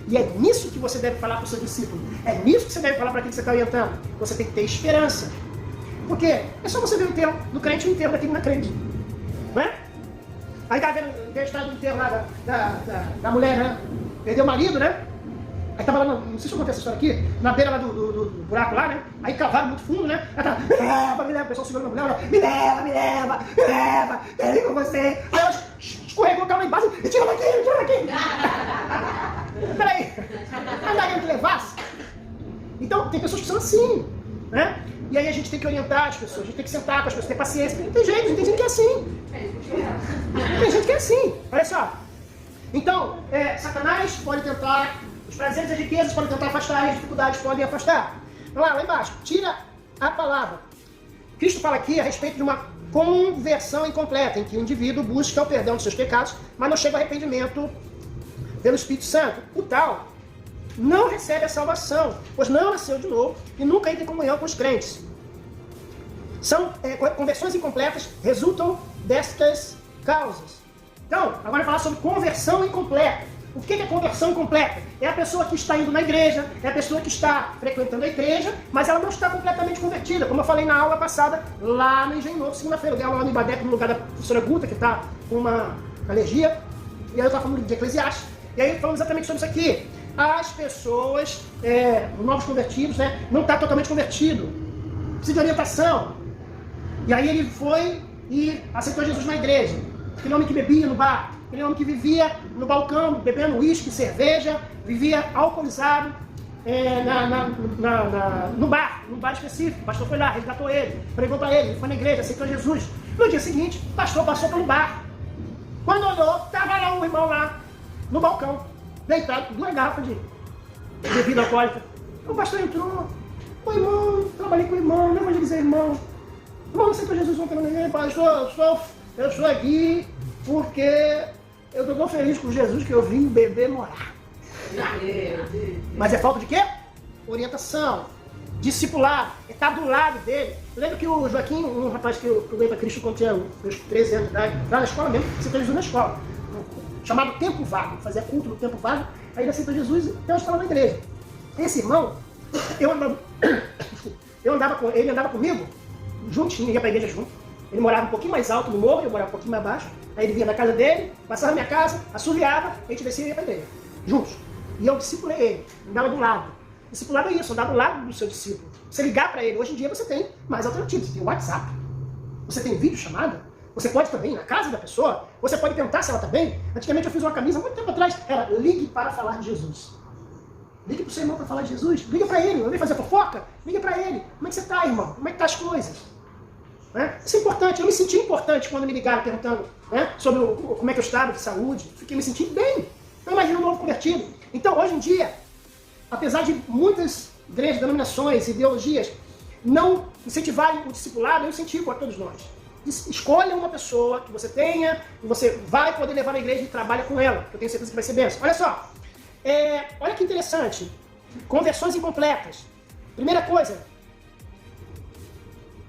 E é nisso que você deve falar para o seu discípulo. É nisso que você deve falar para quem você está orientando. Você tem que ter esperança. Por quê? É só você ver o enterro do crente e o enterro daquele que não é crente. Não é? Aí tá vendo a história do enterro lá da mulher, né? Perdeu o marido, né? Aí tava lá, não sei se eu contei essa história aqui, na beira lá do buraco lá, né? Aí cavaram muito fundo, né? Aí tava, me leva, o pessoal segurando a mulher, me leva, quero ir com você. Aí ela escorregou o carro lá embaixo e tira daqui. Peraí, não daria que levasse? Então, tem pessoas que são assim, né? E aí a gente tem que orientar as pessoas, a gente tem que sentar com as pessoas, ter paciência, porque não tem jeito, tem gente que é assim. Tem gente que é assim, olha só. Então, Satanás pode tentar, os prazeres e as riquezas podem tentar afastar, as dificuldades podem afastar. Lá embaixo, tira a palavra. Cristo fala aqui a respeito de uma conversão incompleta, em que o indivíduo busca o perdão dos seus pecados, mas não chega ao arrependimento pelo Espírito Santo. O tal não recebe a salvação, pois não nasceu de novo e nunca entra em comunhão com os crentes. São conversões incompletas, resultam destas causas. Então, agora eu vou falar sobre conversão incompleta. O que é conversão incompleta? É a pessoa que está indo na igreja, é a pessoa que está frequentando a igreja, mas ela não está completamente convertida, como eu falei na aula passada, lá no Engenho Novo, segunda-feira, eu dei aula lá no Ibadec, no lugar da professora Guta, que está com uma alergia, e aí eu estava falando de Eclesiastes, e aí falando exatamente sobre isso aqui. As pessoas, os novos convertidos, né, não está totalmente convertido, precisa de orientação. E aí ele foi e aceitou Jesus na igreja. Aquele homem que bebia no bar, aquele homem que vivia no balcão, bebendo uísque, cerveja, vivia alcoolizado no bar específico. O pastor foi lá, resgatou ele, pregou para ele foi na igreja, aceitou Jesus. No dia seguinte, o pastor passou pelo bar. Quando olhou, estava lá um irmão lá, no balcão, deitado, com 2 garrafas de bebida alcoólica. O pastor entrou, o irmão, trabalhei com o irmão, não vou dizer irmão. Irmão, não aceitou Jesus ontem na igreja, pastor, eu estou aqui porque eu estou tão feliz com Jesus que eu vim beber morar. Mas é falta de quê? Orientação, discipulado, estar do lado dele. Eu lembro que o Joaquim, um rapaz que eu veio para Cristo quando tinha uns 13 anos de idade, lá na escola mesmo, aceitou Jesus na escola, chamado Tempo Vago, fazia culto no Tempo Vago, aí ele aceitou Jesus e então estava na igreja. Esse irmão, ele andava comigo, juntinho, ia para a igreja junto. Ele morava um pouquinho mais alto no morro, eu morava um pouquinho mais baixo. Aí ele vinha na casa dele, passava na minha casa, assoviava, a gente descia e ia para a igreja, juntos. E eu discipulei ele, andava do lado. Discipulado é isso, andar do lado do seu discípulo. Você ligar para ele, hoje em dia você tem mais alternativas. Você tem o WhatsApp, você tem vídeo chamada, você pode também ir na casa da pessoa, você pode perguntar se ela está bem. Antigamente eu fiz uma camisa, muito tempo atrás, era ligue para falar de Jesus. Ligue para o seu irmão para falar de Jesus, liga para ele, eu vim fazer fofoca, liga para ele. Como é que você está, irmão? Como é que tá as coisas? Isso é importante, eu me senti importante quando me ligaram perguntando sobre como é que eu estava de saúde, me senti bem. Eu imagino um novo convertido. Então, hoje em dia, apesar de muitas igrejas, denominações, ideologias não incentivarem o discipulado, eu incentivo a todos nós. Escolha uma pessoa que você tenha, que você vai poder levar na igreja e trabalha com ela, que eu tenho certeza que vai ser bênção. Olha só, olha que interessante, conversões incompletas. Primeira coisa,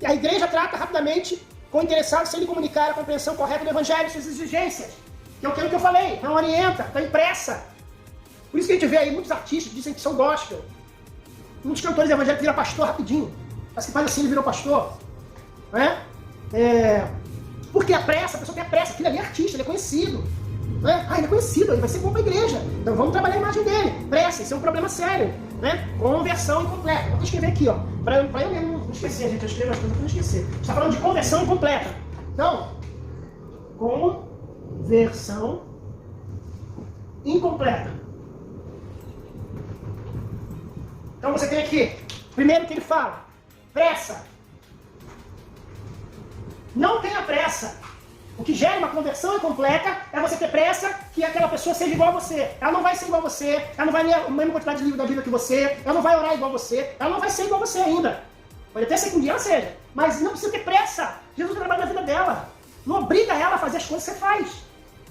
a igreja trata rapidamente com o interessado sem lhe comunicar a compreensão correta do evangelho, suas exigências, que é aquilo que eu falei, não orienta, está impressa. Por isso que a gente vê aí muitos artistas que dizem que são gospel. Muitos cantores evangélicos viram pastor rapidinho. Mas que faz assim, ele virou pastor. Porque a pressa, a pessoa tem a pressa, aquele ali é artista, ele é conhecido. Ele é conhecido, ele vai ser bom para a igreja. Então vamos trabalhar a imagem dele. Pressa, isso é um problema sério. Conversão incompleta. Vou escrever aqui, ó. Para eu mesmo não esquecer, gente. Eu escrevo as coisas para não esquecer. A gente está falando de conversão incompleta. Então, conversão incompleta. Então você tem aqui, primeiro que ele fala, pressa. Não tenha pressa. O que gera uma conversão incompleta é você ter pressa que aquela pessoa seja igual a você. Ela não vai ser igual a você, ela não vai ler a mesma quantidade de livros da Bíblia que você, ela não vai orar igual a você, ela não vai ser igual a você ainda. Pode até ser que um dia ela seja, mas não precisa ter pressa. Jesus trabalha na vida dela. Não obriga ela a fazer as coisas que você faz.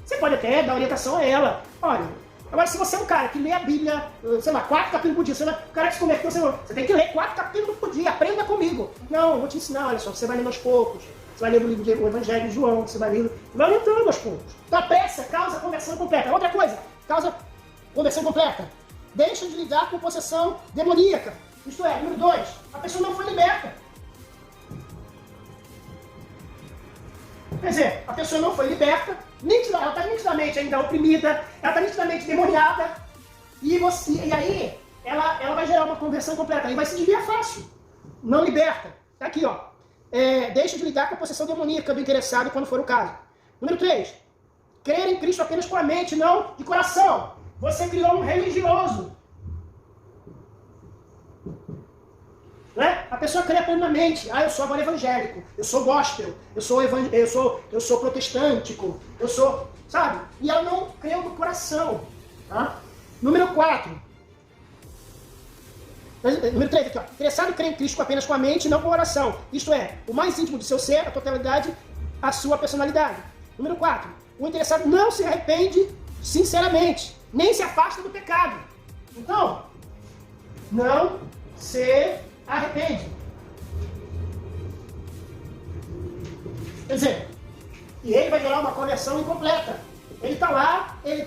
Você pode até dar orientação a ela. Olha, Agora, se você é um cara que lê a Bíblia, sei lá, 4 capítulos por dia, o cara que se converteu, você tem que ler 4 capítulos por dia, aprenda comigo. Não, eu vou te ensinar, olha só, você vai lendo aos poucos, você vai ler o livro do Evangelho de João, você vai orientando aos poucos. Então a pressa causa conversão completa. Outra coisa, causa conversão completa. Deixa de lidar com possessão demoníaca. Isto é, número 2, a pessoa não foi liberta. Quer dizer, a pessoa não foi liberta, ela está nitidamente ainda oprimida, ela está nitidamente demoniada, e aí ela vai gerar uma conversão completa, aí vai se desviar fácil. Não liberta. Tá aqui, ó. Deixa de lidar com a possessão demoníaca do interessado quando for o caso. Número 3, crer em Cristo apenas com a mente, não de coração. Você criou um religioso. Né? A pessoa crê plenamente. Eu sou agora evangélico, eu sou gospel, eu sou protestântico, eu sou, sabe? E ela não creu no coração. Tá? Número 4. Número 3 aqui, ó. Interessado em crer em Cristo apenas com a mente e não com o coração. Isto é, o mais íntimo do seu ser, a totalidade, a sua personalidade. Número 4. O interessado não se arrepende sinceramente, nem se afasta do pecado. Então, não se arrepende. Quer dizer, e ele vai gerar uma conversão incompleta. Ele está lá, ele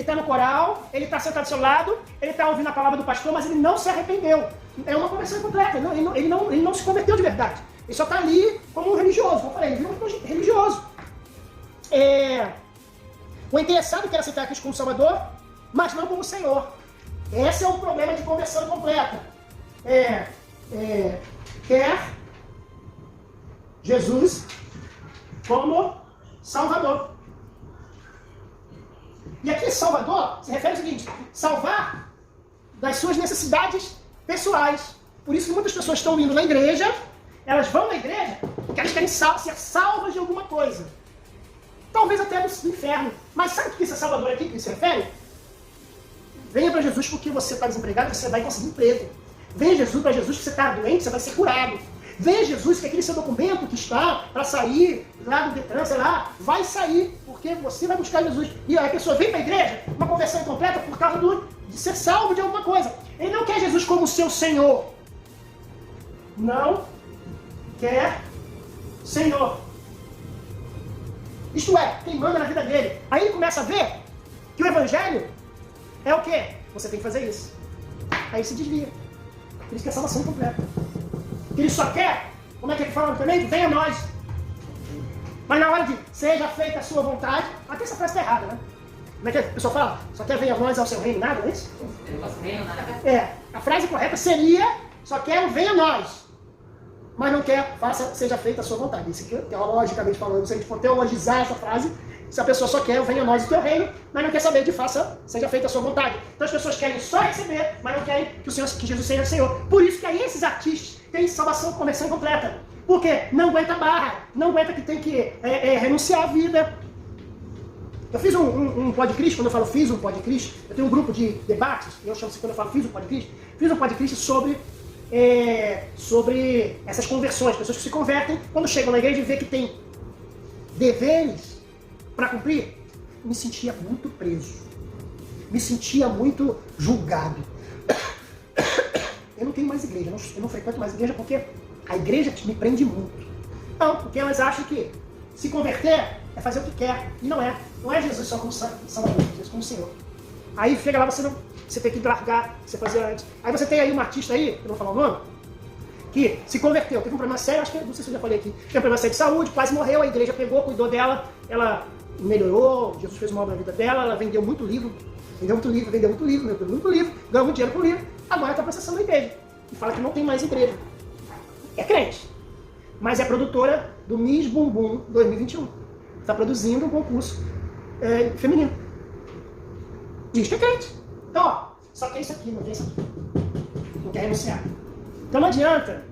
tá no coral, ele está sentado do seu lado, ele está ouvindo a palavra do pastor, mas ele não se arrependeu. É uma conversão incompleta, ele não se converteu de verdade. Ele só está ali como um religioso, como eu falei, ele virou um religioso. O interessado quer aceitar Cristo como Salvador, mas não como Senhor. Esse é o problema de conversão incompleta. Quer Jesus como Salvador. E aqui Salvador se refere ao seguinte: salvar das suas necessidades pessoais. Por isso que muitas pessoas estão indo na igreja, elas vão na igreja porque elas querem ser salvas de alguma coisa. Talvez até do inferno. Mas sabe o que esse Salvador aqui que se refere? Venha para Jesus porque você está desempregado, você vai conseguir emprego. Venha para Jesus que você está doente, você vai ser curado. Venha Jesus que aquele seu documento que está para sair lá do Detran, sei lá, vai sair, porque você vai buscar Jesus. E a pessoa vem para a igreja, uma conversão incompleta por causa de ser salvo de alguma coisa. Ele não quer Jesus como seu Senhor. Não quer Senhor. Isto é, quem manda na vida dele. Aí ele começa a ver que o Evangelho é o quê? Você tem que fazer isso. Aí ele se desvia. Por isso que é salvação completa. Ele só quer, como é que ele fala também? Venha a nós. Mas na hora de seja feita a sua vontade, até essa frase está errada, né? Como é que a pessoa fala? Só quer venha a nós ao seu reino, nada, não é isso? A frase correta seria, só quer venha a nós. Mas não quer, seja feita a sua vontade. Isso aqui, teologicamente falando, se a gente for teologizar essa frase, se a pessoa só quer, venha a nós o teu reino, mas não quer saber de seja feita a sua vontade. Então as pessoas querem só receber, mas não querem que Jesus seja Senhor. Por isso que aí esses artistas têm salvação, conversão completa. Porque não aguenta barra, não aguenta que tem que renunciar à vida. Eu fiz um podcast, quando eu falo fiz um podcast, eu tenho um grupo de debates, eu chamo assim quando eu falo fiz um podcast sobre essas conversões, pessoas que se convertem, quando chegam na igreja e vê que tem deveres para cumprir, me sentia muito preso, me sentia muito julgado. Eu não tenho mais igreja, eu não frequento mais igreja porque a igreja me prende muito. Não, porque elas acham que se converter é fazer o que quer, e não é Jesus só como Salvador, Jesus como Senhor. Aí chega lá, você tem que largar o que você fazia antes. Aí você tem aí uma artista aí, eu não vou falar o nome, que se converteu, teve um problema sério, acho que não sei se eu já falei aqui, teve um problema sério de saúde, quase morreu, a igreja pegou, cuidou dela, ela melhorou, Jesus fez uma obra na vida dela, ela vendeu muito livro, ganhou muito dinheiro com livro, agora está processando a igreja. E fala que não tem mais igreja. É crente, mas é produtora do Miss Bumbum 2021. Está produzindo um concurso feminino. Isso é crente. Então, ó, só quer isso aqui, não quer isso aqui. Não quer renunciar. Então não adianta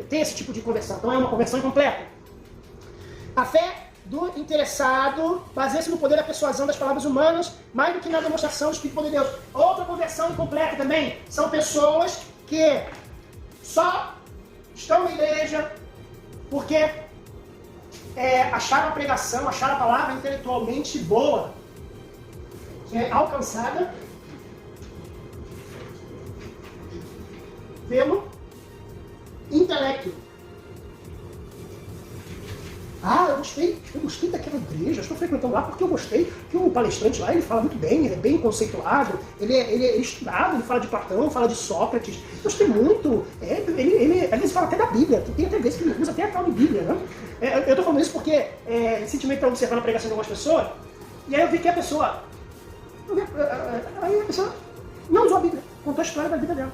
ter esse tipo de conversão. Então é uma conversão incompleta. A fé do interessado baseia-se no poder da persuasão das palavras humanas, mais do que na demonstração do Espírito Poder de Deus. Outra conversão incompleta também são pessoas que só estão na igreja porque acharam a pregação, acharam a palavra intelectualmente boa. é alcançada pelo intelecto. Ah, eu gostei daquela igreja, estou frequentando lá porque eu gostei que o palestrante lá, ele fala muito bem, ele é bem conceituado, ele é estudado, ele fala de Platão, fala de Sócrates, eu gostei muito, ele às vezes fala até da Bíblia, tem até vezes que ele usa até a tal de Bíblia, né? Eu estou falando isso porque recentemente estava observando a pregação de algumas pessoas, e aí eu vi que a pessoa não usou a Bíblia, contou a história da vida dela,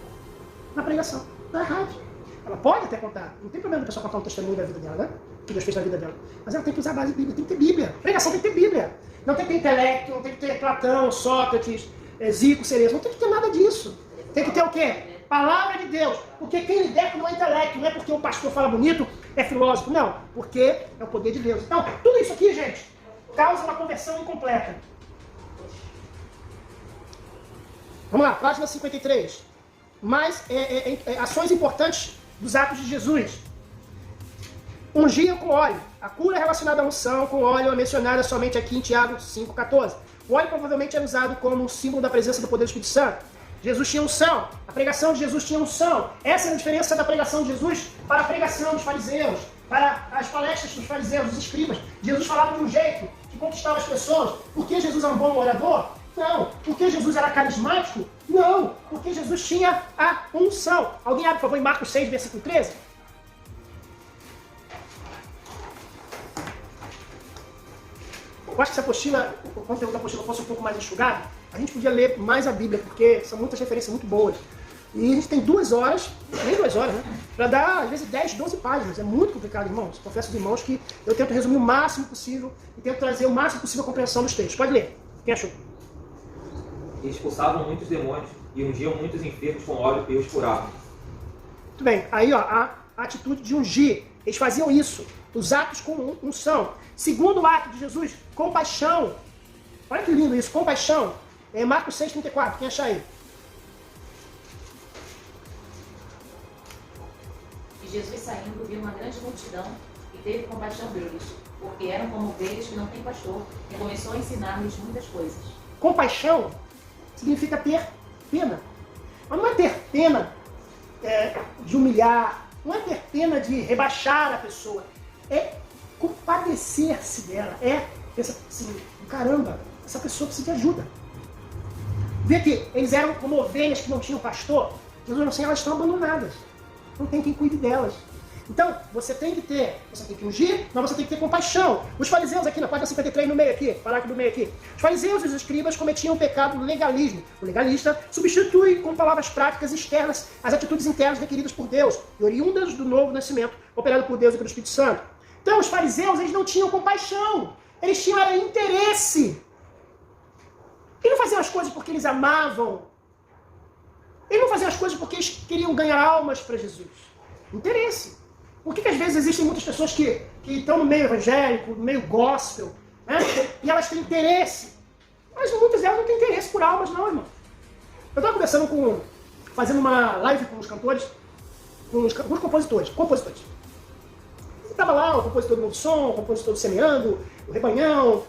na pregação, está errado. Ela pode até contar, não tem problema a pessoa contar um testemunho da vida dela, né? Que Deus fez na vida dela. Mas ela tem que usar a base bíblica, tem que ter Bíblia. Pregação tem que ter Bíblia. Não tem que ter intelecto, não tem que ter Platão, Sócrates, Zico, Cerezo, não tem que ter nada disso. Tem que ter o quê? Palavra de Deus. Porque quem lidera não é intelecto, não é porque o pastor fala bonito, é filósofo, não. Porque é o poder de Deus. Então, tudo isso aqui, gente, causa uma conversão incompleta. Vamos lá, página 53. Mais ações importantes dos atos de Jesus. Ungia com óleo. A cura relacionada à unção com óleo é mencionada somente aqui em Tiago 5,14. O óleo provavelmente era usado como um símbolo da presença do poder do Espírito Santo. Jesus tinha unção. A pregação de Jesus tinha unção. Essa é a diferença da pregação de Jesus para a pregação dos fariseus, para as palestras dos fariseus, dos escribas. Jesus falava de um jeito que conquistava as pessoas. Porque Jesus é um bom orador? Não. Porque Jesus era carismático? Não. Porque Jesus tinha a unção. Alguém abre, por favor, em Marcos 6, versículo 13? Eu acho que se a apostila, o conteúdo da apostila fosse um pouco mais enxugado, a gente podia ler mais a Bíblia, porque são muitas referências muito boas. E a gente tem 2 horas, nem 2 horas, né? Para dar, às vezes, 10, 12 páginas. É muito complicado, irmãos. Confesso aos irmãos que eu tento resumir o máximo possível e tento trazer o máximo possível a compreensão dos textos. Pode ler. Quem achou? E expulsavam muitos demônios e ungiam muitos enfermos com óleo e os curavam. Muito bem. Aí, ó, a atitude de ungir. Eles faziam isso. Os atos com unção. Segundo ato de Jesus, compaixão. Olha que lindo isso, compaixão. É Marcos 6,34. Quem achar aí? E Jesus saindo, viu uma grande multidão e teve compaixão deles, porque eram como ovelhas que não têm pastor, e começou a ensinar-lhes muitas coisas. Compaixão significa ter pena. Mas não é ter pena de humilhar, não é ter pena de rebaixar a pessoa. É compadecer-se dela. Pensa assim, caramba, essa pessoa precisa de ajuda. Vê que eles eram como ovelhas que não tinham pastor. Jesus não sei, elas estão abandonadas. Não tem quem cuide delas. Então, você tem que ungir, mas você tem que ter compaixão. Os fariseus aqui na página 53 no meio aqui, parágrafo do meio aqui. Os fariseus e os escribas cometiam o pecado do legalismo. O legalista substitui com palavras práticas externas as atitudes internas requeridas por Deus e oriundas do novo nascimento, operado por Deus e pelo Espírito Santo. Então, os fariseus, eles não tinham compaixão. Eles tinham interesse. Eles não faziam as coisas porque eles amavam. Eles não faziam as coisas porque eles queriam ganhar almas para Jesus. Interesse. Por que às vezes existem muitas pessoas que estão no meio evangélico, no meio gospel, né? E elas têm interesse? Mas muitas delas não têm interesse por almas, não, irmão. Eu estava conversando fazendo uma live com os cantores, com os compositores. Estava lá o compositor do Novo Som, o compositor do Semeando, o Rebanhão,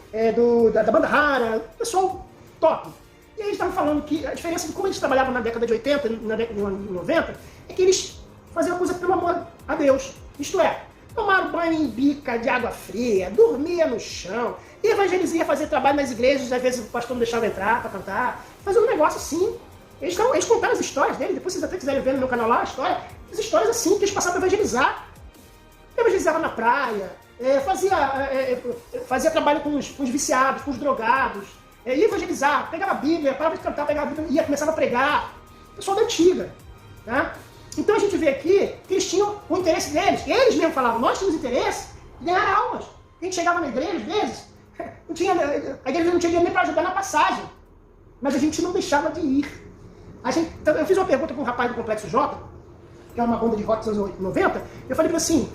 da Banda Rara, o pessoal top. E aí eles estavam falando que a diferença de como eles trabalhavam na década de 80, na década de 90, é que eles faziam a coisa pelo amor a Deus. Isto é, tomaram banho em bica de água fria, dormia no chão, ia fazer trabalho nas igrejas, às vezes o pastor não deixava entrar para cantar, fazia um negócio assim. Eles contaram as histórias dele, depois vocês até quiserem ver no meu canal lá, as histórias assim, que eles passavam a evangelizar. Evangelizava na praia, fazia trabalho com os viciados, com os drogados, ia evangelizar, pegava a Bíblia, parava de cantar, pegava a Bíblia, começava a pregar. Pessoal da antiga. Né? Então a gente vê aqui que eles tinham o interesse deles. Eles mesmo falavam, nós tínhamos interesse em ganhar almas. A gente chegava na igreja, às vezes, a igreja não tinha dinheiro nem para ajudar na passagem. Mas a gente não deixava de ir. Eu fiz uma pergunta para um rapaz do Complexo J, que é uma banda de rock dos anos 90, eu falei para ele assim,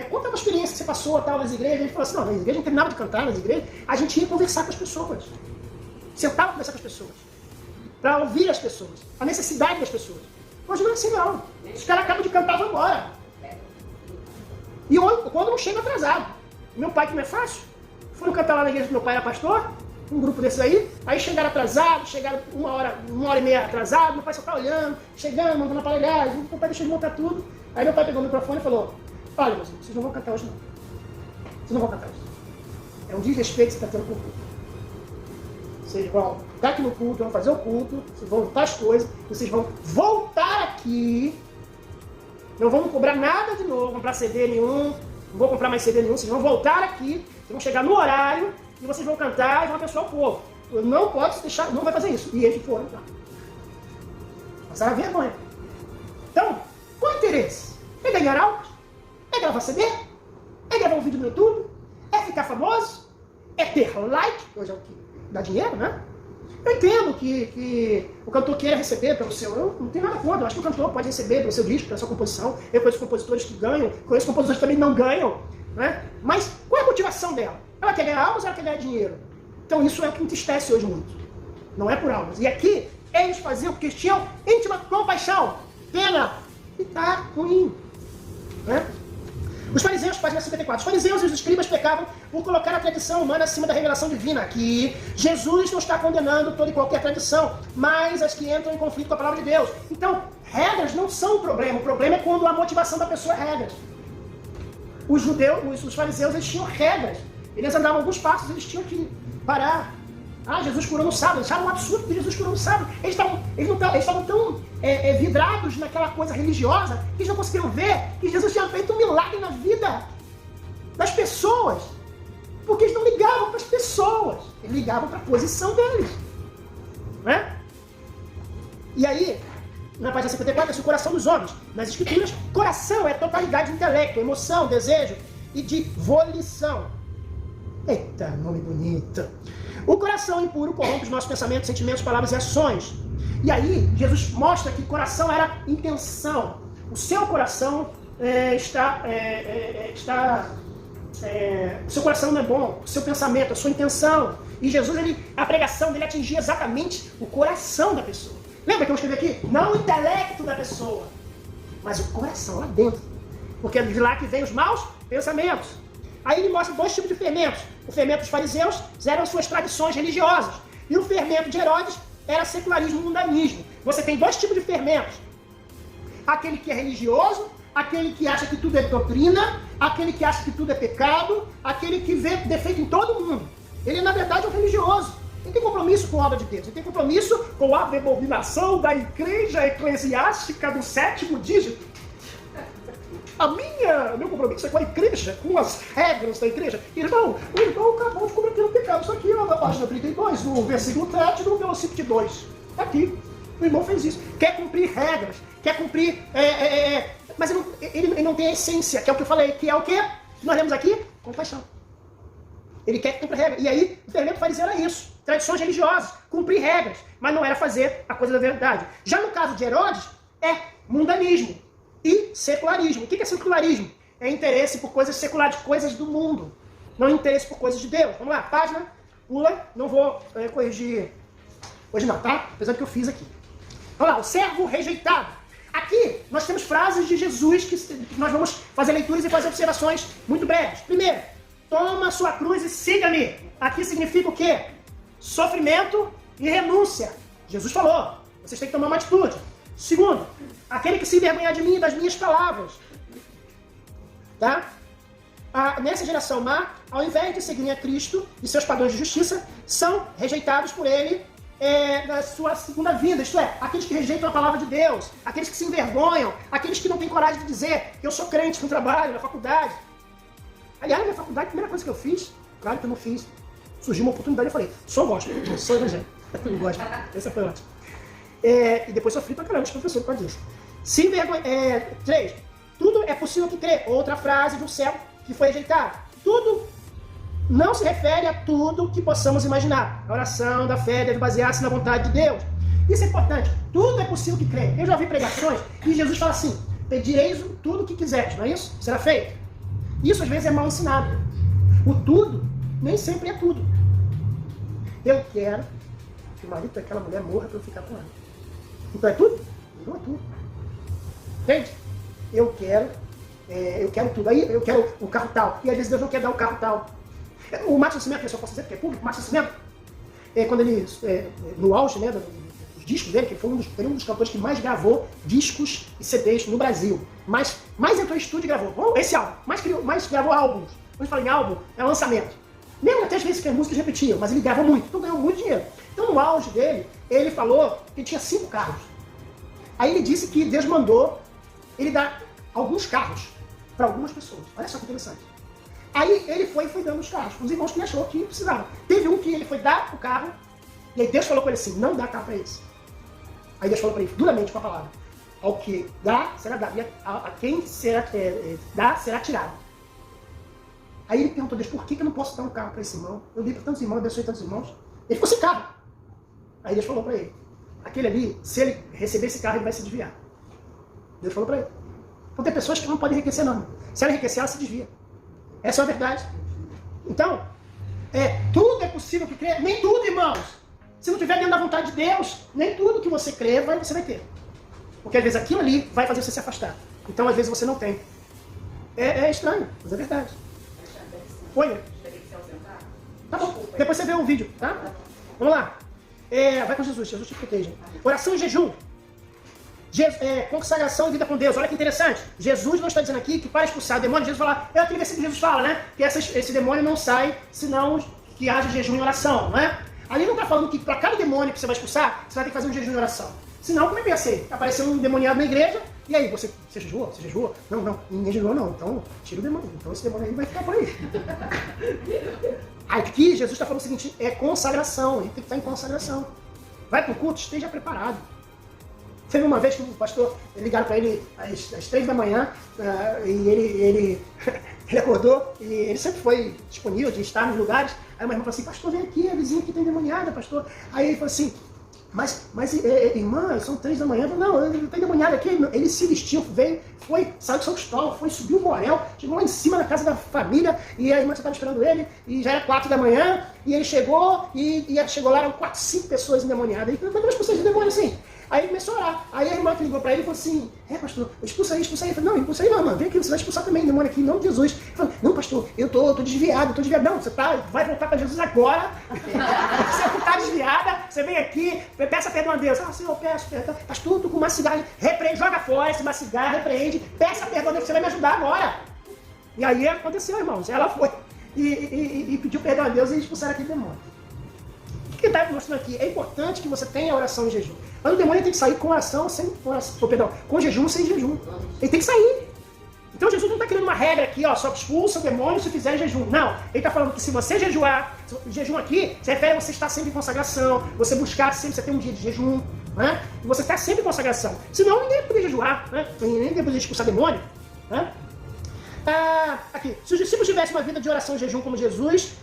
conta uma experiência que você passou tal, nas igrejas. Ele falou assim, não, nas igrejas não terminava de cantar, nas igrejas, a gente ia conversar com as pessoas. Sentava conversar com as pessoas. Para ouvir as pessoas, a necessidade das pessoas. Hoje não é assim não. Os caras acabam de cantar e vão embora. E quando não chega atrasado. Meu pai, que não é fácil, foram cantar lá na igreja que meu pai era pastor, um grupo desses aí chegaram atrasados, chegaram uma hora e meia atrasado, meu pai só tá olhando, chegando, mandando aparelhagem, meu pai deixou de montar tudo. Aí meu pai pegou o microfone e falou, olha, meus irmãos, vocês não vão cantar hoje não. Vocês não vão cantar hoje. É um desrespeito que você está tendo com o culto. Vocês vão estar aqui no culto, vão fazer o culto, vocês vão voltar as coisas, vocês vão voltar aqui, não vão cobrar nada de novo, comprar CD nenhum, não vou comprar mais CD nenhum, vocês vão voltar aqui, vocês vão chegar no horário e vocês vão cantar e vão abençoar o povo. Eu não posso deixar, não vai fazer isso. E eles foram, tá? Passaram a vergonha. Então, qual é o interesse? É ganhar algo? É gravar CD? É gravar um vídeo no YouTube? É ficar famoso? É ter like? Hoje é o que dá dinheiro, né? Eu entendo que o cantor queira receber pelo seu... Eu não tenho nada contra. Eu acho que o cantor pode receber pelo seu disco, pela sua composição. Eu conheço compositores que ganham, conheço compositores que também não ganham, né? Mas qual é a motivação dela? Ela quer ganhar almas ou ela quer ganhar dinheiro? Então isso é o que entristece hoje muito. Não é por almas. E aqui, eles faziam porque eles tinham íntima compaixão. Pena. E tá ruim. Né? Os fariseus, página 54. Os fariseus e os escribas pecavam por colocar a tradição humana acima da revelação divina. Aqui, Jesus não está condenando toda e qualquer tradição, mas as que entram em conflito com a palavra de Deus. Então, regras não são o problema é quando a motivação da pessoa é regras. Os judeus, os fariseus, eles tinham regras. Eles andavam alguns passos, eles tinham que parar. Ah, Jesus curou no sábado. Eles achavam um absurdo que Jesus curou no sábado. Eles estavam tão vidrados naquela coisa religiosa que eles não conseguiram ver que Jesus tinha feito um milagre na vida das pessoas. Porque eles não ligavam para as pessoas. Eles ligavam para a posição deles. Né? E aí, na página 54, é o coração dos homens. Nas escrituras, coração é totalidade de intelecto, emoção, desejo e de volição. Eita, nome bonito. O coração impuro corrompe os nossos pensamentos, sentimentos, palavras e ações. E aí, Jesus mostra que coração era intenção. O seu coração o seu coração não é bom, o seu pensamento, a sua intenção. E Jesus, a pregação dele atingia exatamente o coração da pessoa. Lembra que eu escrevi aqui? Não o intelecto da pessoa, mas o coração lá dentro. Porque é de lá que vem os maus pensamentos. Aí ele mostra dois tipos de fermentos. O fermento dos fariseus eram suas tradições religiosas. E o fermento de Herodes era secularismo e mundanismo. Você tem dois tipos de fermentos. Aquele que é religioso, aquele que acha que tudo é doutrina, aquele que acha que tudo é pecado, aquele que vê defeito em todo mundo. Ele, na verdade, é um religioso. Ele tem compromisso com a obra de Deus. Ele tem compromisso com a denominação da igreja eclesiástica do 7º dígito. Meu compromisso é com a igreja, com as regras da igreja. Irmão, o irmão acabou de cometer um pecado. Isso aqui, ó, na página 32, no versículo 3, no versículo 2. Aqui, o irmão fez isso. Quer cumprir regras, quer cumprir... mas ele não tem a essência, que é o que eu falei, que é o quê? Que nós lemos aqui? Compaixão. Ele quer cumprir regras. E aí, o fermento fariseu era isso. Tradições religiosas, cumprir regras, mas não era fazer a coisa da verdade. Já no caso de Herodes, é mundanismo e secularismo. O que é secularismo? É interesse por coisas seculares, coisas do mundo. Não interesse por coisas de Deus. Vamos lá, página, pula, não vou corrigir hoje não, tá? Apesar do que eu fiz aqui. Vamos lá, o servo rejeitado. Aqui, nós temos frases de Jesus que nós vamos fazer leituras e fazer observações muito breves. Primeiro, toma sua cruz e siga-me. Aqui significa o quê? Sofrimento e renúncia. Jesus falou, vocês têm que tomar uma atitude. Segundo, aquele que se envergonhar de mim e das minhas palavras. Tá? Nessa geração má, ao invés de seguirem a Cristo e seus padrões de justiça, são rejeitados por ele na sua segunda vinda. Isto é, aqueles que rejeitam a palavra de Deus, aqueles que se envergonham, aqueles que não têm coragem de dizer que eu sou crente no trabalho, na faculdade. Aliás, na minha faculdade, a primeira coisa que eu fiz, claro que eu não fiz, surgiu uma oportunidade e eu falei, sou gospel, não sou evangélico. Eu gosto. Essa foi ótima. E depois sofri pra caramba, os professores por causa disso. 3. Tudo é possível que crê. Outra frase de um servo que foi rejeitado. Tudo não se refere a tudo que possamos imaginar. A oração da fé deve basear-se na vontade de Deus. Isso é importante. Tudo é possível que crê. Eu já vi pregações e Jesus fala assim, pedireis tudo o que quiseres, não é isso? Será feito. Isso às vezes é mal ensinado. O tudo nem sempre é tudo. Eu quero que o marido daquela mulher morra para eu ficar com ela. Então é tudo? Não é tudo. Entende? Eu quero tudo. Aí eu quero o carro tal. E às vezes Deus não quer dar o carro tal. O Marcos Nascimento, eu só posso dizer porque é público, o Marcos Nascimento, quando ele, no auge, né, dos discos dele, que foi um dos cantores que mais gravou discos e CDs no Brasil. Mais entrou em estúdio e gravou. Esse álbum. Mais gravou álbuns. Quando fala em álbum, é lançamento. Mesmo até às vezes que as músicas repetiam, mas ele gravou muito, então ganhou muito dinheiro. Então no auge dele, ele falou que ele tinha 5 carros. Aí ele disse que Deus mandou ele dar alguns carros para algumas pessoas. Olha só que interessante. Aí ele foi dando os carros para os irmãos que ele achou que precisavam. Teve um que ele foi dar o carro, e aí Deus falou com ele assim, não dá carro para eles. Aí Deus falou para ele, duramente com a palavra, ao que dá, será dado, e a quem dá, será tirado. Aí ele perguntou a Deus, por que eu não posso dar um carro para esse irmão? Eu dei para tantos irmãos, abençoei tantos irmãos. Ele ficou sem carro. Aí Deus falou para ele, aquele ali, se ele receber esse carro, ele vai se desviar. Deus falou para ele. Então tem pessoas que não podem enriquecer não. Se ela enriquecer, ela se desvia. Essa é a verdade. Então, tudo é possível que crê, nem tudo, irmãos. Se não tiver dentro da vontade de Deus, nem tudo que você crê você vai ter. Porque às vezes aquilo ali vai fazer você se afastar. Então às vezes você não tem. É estranho, mas é verdade. Oi? Tá bom, depois você vê o vídeo, tá? Vamos lá. Vai com Jesus te proteja. Oração e jejum. Consagração e vida com Deus. Olha que interessante. Jesus não está dizendo aqui que para expulsar demônio, Jesus fala, é aquele versículo que Jesus fala, né? Que esse demônio não sai, senão que haja jejum e oração, não é? Ali não está falando que para cada demônio que você vai expulsar, você vai ter que fazer um jejum e oração. Senão, como é que ia ser? Apareceu um demoniado na igreja, e aí, você jejuou? Você jejuou? Não, ninguém jejuou não. Então, tira o demônio. Então esse demônio aí vai ficar por aí. Aqui, Jesus está falando o seguinte, é consagração. A gente tem que estar em consagração. Vai para o culto, esteja preparado. Teve uma vez que o pastor, ligaram para ele às 3 da manhã, e ele acordou, e ele sempre foi disponível de estar nos lugares. Aí uma irmã falou assim, pastor, vem aqui, a vizinha aqui tem endemoniada, pastor. Aí ele falou assim, mas irmã, são 3 da manhã. Eu falei, não, ele não tem endemoniada aqui. Ele se vestiu, saiu de São Cristóvão, subiu o Borel, chegou lá em cima na casa da família, e a irmã estava esperando ele, e já era 4 da manhã, e ele chegou, e chegou lá, eram 4, 5 pessoas endemoniadas. Ele falou, mas como pessoas de demônio assim? Aí ele começou a orar. Aí a irmã que ligou pra ele falou assim, pastor, expulsa aí. Ele falou, não, expulsa aí não, mano, vem aqui, você vai expulsar também o demônio aqui, em nome de Jesus. Ele falou, não, pastor, eu tô desviado. Não, você vai voltar pra Jesus agora. Você tá desviada, você vem aqui, peça perdão a Deus. Senhor, eu peço perdão. Pastor, eu tô com uma cigarra, repreende, joga fora esse cigarra, repreende, peça perdão a Deus, você vai me ajudar agora. E aí aconteceu, irmãos, ela foi e pediu perdão a Deus e expulsaram aquele demônio. O que ele está mostrando aqui? É importante que você tenha oração e jejum. Mas o demônio tem que sair com oração, com jejum sem jejum. Ele tem que sair. Então Jesus não está querendo uma regra aqui, só expulsa o demônio se fizer jejum. Não, ele está falando que se você jejuar, jejum aqui, se refere a você estar sempre em consagração, você buscar sempre, você ter um dia de jejum, né? E você está sempre em consagração. Senão ninguém poderia jejuar, né? Ninguém poderia expulsar demônio, né? Aqui, se os discípulos tivessem uma vida de oração e jejum como Jesus,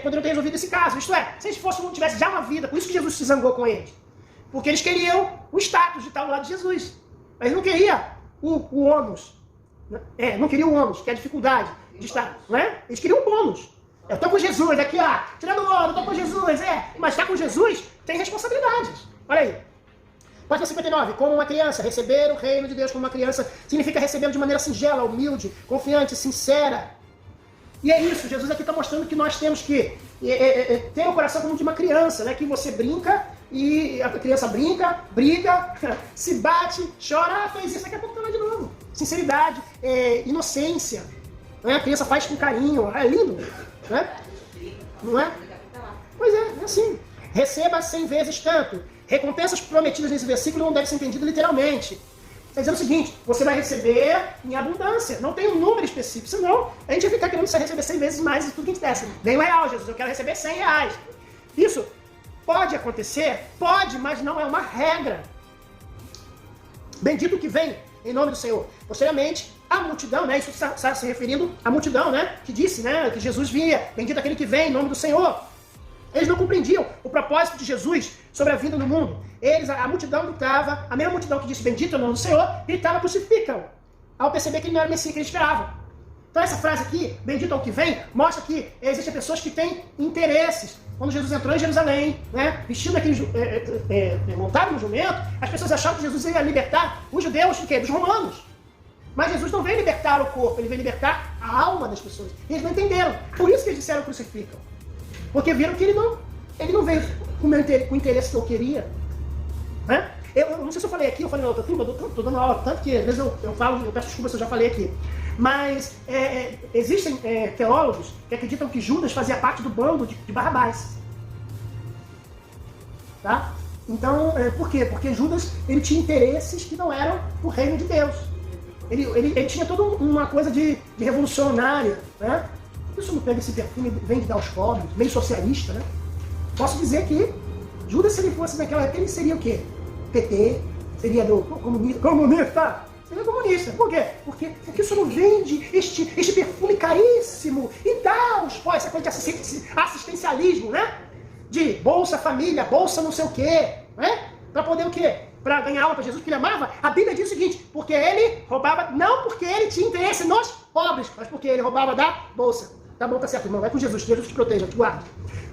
poderiam ter resolvido esse caso. Isto é, se eles não tivessem já uma vida, por isso que Jesus se zangou com eles. Porque eles queriam o status de estar do lado de Jesus. Mas não queriam o ônus. Não queriam o ônus, que é a dificuldade de estar. Né? Eles queriam o bônus. Eu estou com Jesus, aqui tirando o ônus, estou com Jesus, Mas estar com Jesus tem responsabilidades. Olha aí. Página 59. Como uma criança, receber o reino de Deus como uma criança significa recebê-lo de maneira singela, humilde, confiante, sincera. E é isso, Jesus aqui está mostrando que nós temos que ter o coração como de uma criança, né? Que você brinca, e a criança brinca, briga, se bate, chora, fez isso, daqui a pouco está lá de novo. Sinceridade, inocência, né? A criança faz com carinho, é lindo, né? Não é? Pois é assim. Receba 100 vezes tanto. Recompensas prometidas nesse versículo não devem ser entendidas literalmente. Está dizendo o seguinte, você vai receber em abundância, não tem um número específico, senão a gente vai ficar querendo receber 100 vezes mais de tudo que a gente desse. Vem real, Jesus, eu quero receber 100 reais. Isso pode acontecer? Pode, mas não é uma regra. Bendito o que vem em nome do Senhor. Posteriormente, a multidão, né, isso está se referindo à multidão, né, que disse, né, que Jesus vinha, bendito aquele que vem em nome do Senhor. Eles não compreendiam o propósito de Jesus sobre a vida no mundo. A multidão gritava, a mesma multidão que disse bendito é o nome do Senhor, gritava crucificam, ao perceber que ele não era o Messias que eles esperavam. Então essa frase aqui, bendito ao que vem, mostra que existem pessoas que têm interesses. Quando Jesus entrou em Jerusalém, né, vestindo aquele montado no jumento, as pessoas achavam que Jesus ia libertar os judeus dos romanos. Mas Jesus não veio libertar o corpo, ele veio libertar a alma das pessoas. E eles não entenderam. Por isso que eles disseram crucificam. Porque viram que ele ele não veio com o interesse que eu queria. Né? Eu não sei se eu falei aqui, eu falei na outra turma, eu tô dando aula, tanto que às vezes eu falo, eu peço desculpa se eu já falei aqui. Mas existem teólogos que acreditam que Judas fazia parte do bando de Barrabás. Tá? Então, por quê? Porque Judas ele tinha interesses que não eram o reino de Deus. Ele tinha toda uma coisa de revolucionária. Né? Isso não pega esse perfume, vem de dar aos pobres, meio socialista. Né? Posso dizer que Judas, se ele fosse naquela época, ele seria o quê? PT, seria do comunista. Seria comunista. Por quê? Porque isso não vende este perfume caríssimo e dá aos pobres, essa coisa de assistencialismo, né? De Bolsa Família, Bolsa não sei o quê, né? Para poder o quê? Para ganhar alma para Jesus, que ele amava. A Bíblia diz o seguinte, porque ele roubava, não porque ele tinha interesse nos pobres, mas porque ele roubava da Bolsa. Tá bom, tá certo, irmão, vai com Jesus, Jesus te proteja, te guarda.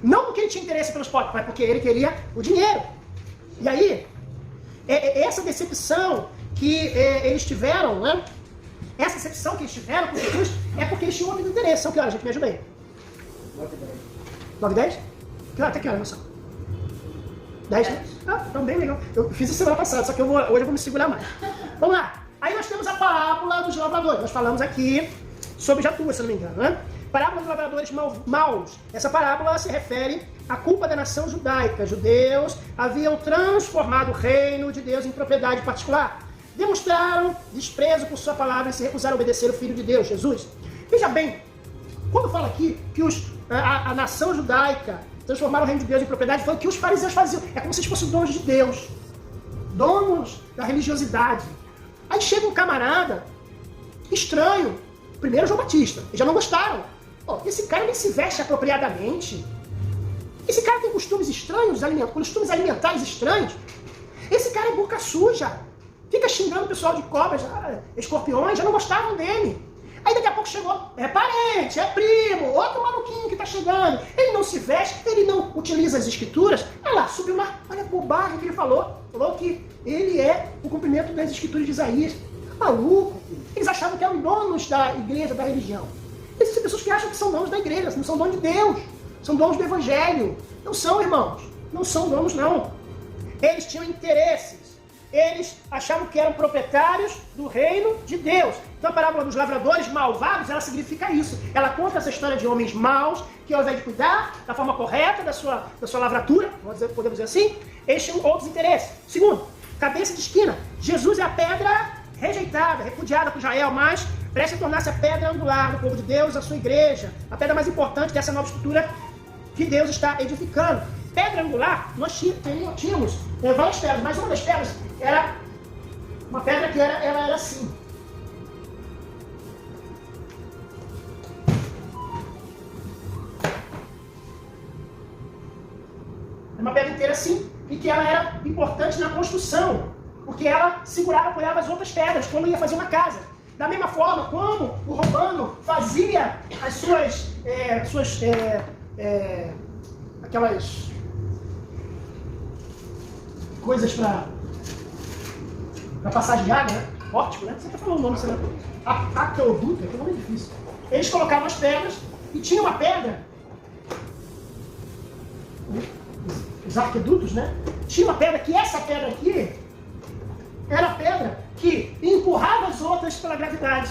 Não porque ele tinha interesse pelos pobres, mas porque ele queria o dinheiro. E aí, essa decepção que eles tiveram, né? Essa decepção que eles tiveram com Jesus é porque eles tinham outro interesse. São que horas, gente? Me ajuda aí. 9h10? Até que hora, moção? 10, né? Ah, então bem legal. Eu fiz isso semana passada, só que hoje eu vou me segurar mais. Vamos lá. Aí nós temos a parábola dos lavradores. Nós falamos aqui sobre Jatu, se não me engano, né? Parábola dos lavradores maus. Essa parábola se refere à culpa da nação judaica. Judeus haviam transformado o reino de Deus em propriedade particular. Demonstraram desprezo por sua palavra e se recusaram a obedecer o Filho de Deus, Jesus. Veja bem, quando fala aqui que a nação judaica transformaram o reino de Deus em propriedade, foi o que os fariseus faziam. É como se eles fossem donos de Deus, donos da religiosidade. Aí chega um camarada estranho, primeiro João Batista, eles já não gostaram. Oh, esse cara nem se veste apropriadamente. Esse cara tem costumes estranhos, costumes alimentares estranhos. Esse cara é boca suja. Fica xingando o pessoal de cobras, escorpiões, já não gostavam dele. Aí daqui a pouco chegou, é parente, é primo, outro maluquinho que tá chegando. Ele não se veste, ele não utiliza as escrituras. Olha lá, subiu lá, olha a bobagem que ele falou. Falou que ele é o cumprimento das escrituras de Isaías. Tá maluco. Eles achavam que eram donos da igreja, da religião. Existem pessoas que acham que são donos da igreja, não são donos de Deus. São donos do evangelho. Não são, irmãos. Não são donos, não. Eles tinham interesses. Eles achavam que eram proprietários do reino de Deus. Então a parábola dos lavradores malvados, ela significa isso. Ela conta essa história de homens maus, que ao invés de cuidar da forma correta da sua lavratura, podemos dizer assim, eles tinham outros interesses. Segundo, cabeça de esquina. Jesus é a pedra rejeitada, repudiada por Israel, mas presta a tornar-se a pedra angular do povo de Deus, a sua igreja. A pedra mais importante dessa nova estrutura que Deus está edificando. Pedra angular, nós tínhamos várias pedras, mas uma das pedras era uma pedra que ela era assim. Uma pedra inteira assim, e que ela era importante na construção, porque ela segurava, apoiava as outras pedras quando ia fazer uma casa. Da mesma forma como o romano fazia as suas aquelas coisas para passagem de água, né? Pórtico, né? Você tá falando o nome, você não... Aqueduto, que é um nome difícil. Eles colocavam as pedras e tinha uma pedra, os arquedutos, né? Tinha uma pedra que essa pedra aqui era a pedra que empurrava as outras pela gravidade.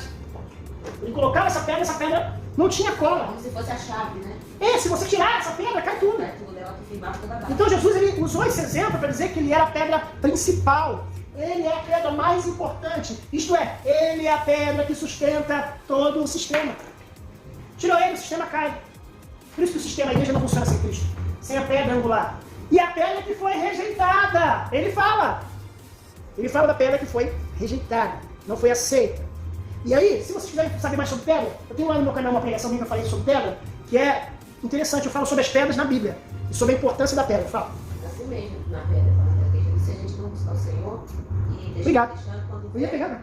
Ele colocava essa pedra não tinha cola. Como se fosse a chave, né? Se você tirar essa pedra, cai tudo. Cai tudo, ela que firmava toda a base. Então Jesus ele usou esse exemplo para dizer que ele era a pedra principal. Ele é a pedra mais importante. Isto é, ele é a pedra que sustenta todo o sistema. Tirou ele, o sistema cai. Por isso que o sistema, a igreja não funciona sem Cristo. Sem a pedra angular. E a pedra que foi rejeitada. Ele fala da pedra que foi rejeitada. Não foi aceita. E aí, se vocês quiserem saber mais sobre pedra, eu tenho lá no meu canal uma pregação que eu falei sobre pedra, que é interessante. Eu falo sobre as pedras na Bíblia. E sobre a importância da pedra. Eu falo. Assim mesmo, na pedra. Se a gente não buscar o Senhor e deixar quando eu ia pegar, né?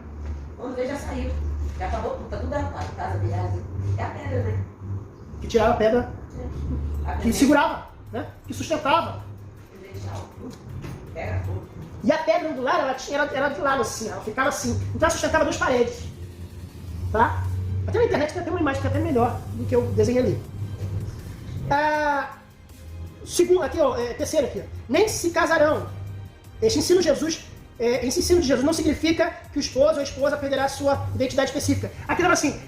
Quando vê, já saiu. Já acabou, tá tudo arrumado. Casa virada. É a pedra, né? Que tirava a pedra, que segurava, né? Que sustentava. Pega tudo. E a pedra angular, ela de lado assim, ela ficava assim. Então ela sustentava duas paredes. Tá? Até na internet tem até uma imagem que é até melhor do que eu desenhei ali. Segundo, aqui, ó, terceiro aqui, nem se casarão. Esse ensino de Jesus não significa que o esposo ou a esposa perderá a sua identidade específica. Aqui fala assim,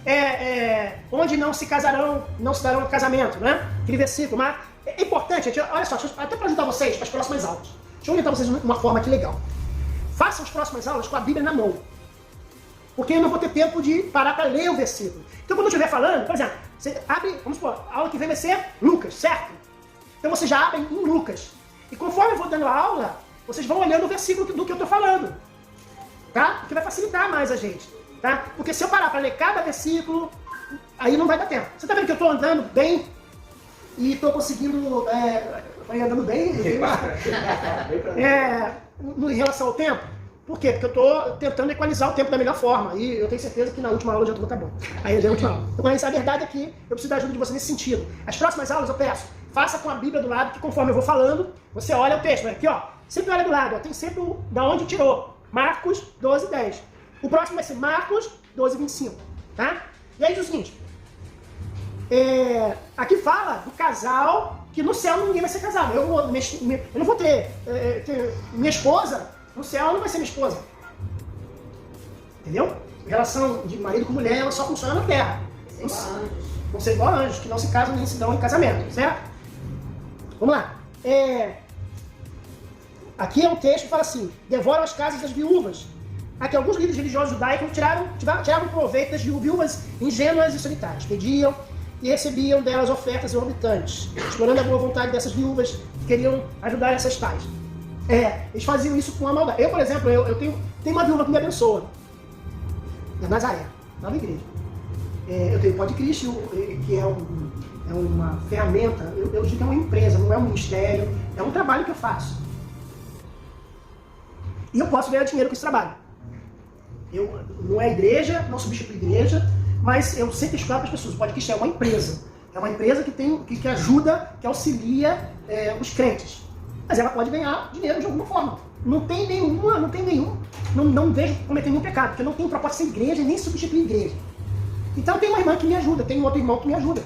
onde não se casarão, não se darão casamento, né? Aquele versículo, mas é importante, gente, olha só, até para ajudar vocês para as próximas aulas. Deixa eu orientar vocês de uma forma aqui legal. Façam as próximas aulas com a Bíblia na mão. Porque eu não vou ter tempo de parar para ler o versículo. Então quando eu estiver falando, por exemplo, você abre, vamos supor, a aula que vem vai ser Lucas, certo? Então vocês já abrem em Lucas. E conforme eu vou dando a aula, vocês vão olhando o versículo do que eu estou falando. Tá? Porque vai facilitar mais a gente. Tá? Porque se eu parar para ler cada versículo, aí não vai dar tempo. Você está vendo que eu estou andando bem e estou conseguindo... andando bem em relação ao tempo? Por quê? Porque eu estou tentando equalizar o tempo da melhor forma. E eu tenho certeza que na última aula já estou tá bom. Aí já é a última aula. Então, a verdade é que eu preciso da ajuda de você nesse sentido. As próximas aulas eu peço, faça com a Bíblia do lado, que conforme eu vou falando, você olha o texto. Aqui, ó. Sempre olha do lado. Ó, tem sempre da onde tirou. Marcos 12, 10. O próximo vai ser Marcos 12, 25. Tá? E aí diz o seguinte. Aqui fala do casal que no céu ninguém vai ser casado. Eu não vou ter minha esposa. No céu não vai ser minha esposa. Entendeu? A relação de marido com mulher, ela só funciona na terra. Vão ser igual a anjos, que não se casam nem se dão em casamento, certo? Vamos lá. Aqui é um texto que fala assim, devoram as casas das viúvas. Aqui alguns líderes religiosos judaicos tiravam proveito das viúvas ingênuas e solitárias. Pediam e recebiam delas ofertas exorbitantes, explorando a boa vontade dessas viúvas que queriam ajudar essas tais. Eles faziam isso com a maldade. Eu, por exemplo, eu tenho uma viúva que me abençoa. Na Nazaré, nova igreja. Eu tenho o Pode Cristo, que é uma ferramenta, eu digo que é uma empresa, não é um ministério, é um trabalho que eu faço. E eu posso ganhar dinheiro com esse trabalho. Não é igreja, não substitui igreja, mas eu sempre explico para as pessoas, o Pode Cristo é uma empresa. É uma empresa que ajuda, que auxilia os crentes. Mas ela pode ganhar dinheiro de alguma forma. Não vejo cometer nenhum pecado, porque eu não tenho proposta de ser igreja nem substituir igreja. Então tem uma irmã que me ajuda, tem um outro irmão que me ajuda.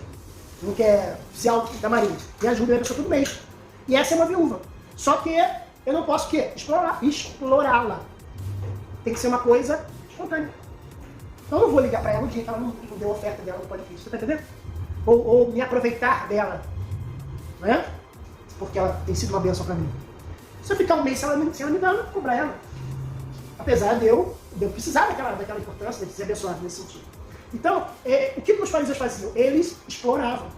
Não quer oficial da Marinha. Me ajuda a pessoa todo mês. E essa é uma viúva. Só que eu não posso o quê? Explorá-la. Tem que ser uma coisa espontânea. Então eu não vou ligar para ela um dia que ela não deu oferta dela no Pode Cristo. Você tá entendendo? Ou me aproveitar dela. Né? Porque ela tem sido uma bênção para mim. Se eu ficar um mês sem ela me dar, eu não vou cobrar ela. Apesar de eu precisar daquela importância, de ser abençoado nesse sentido. Então, o que os fariseus faziam? Eles exploravam.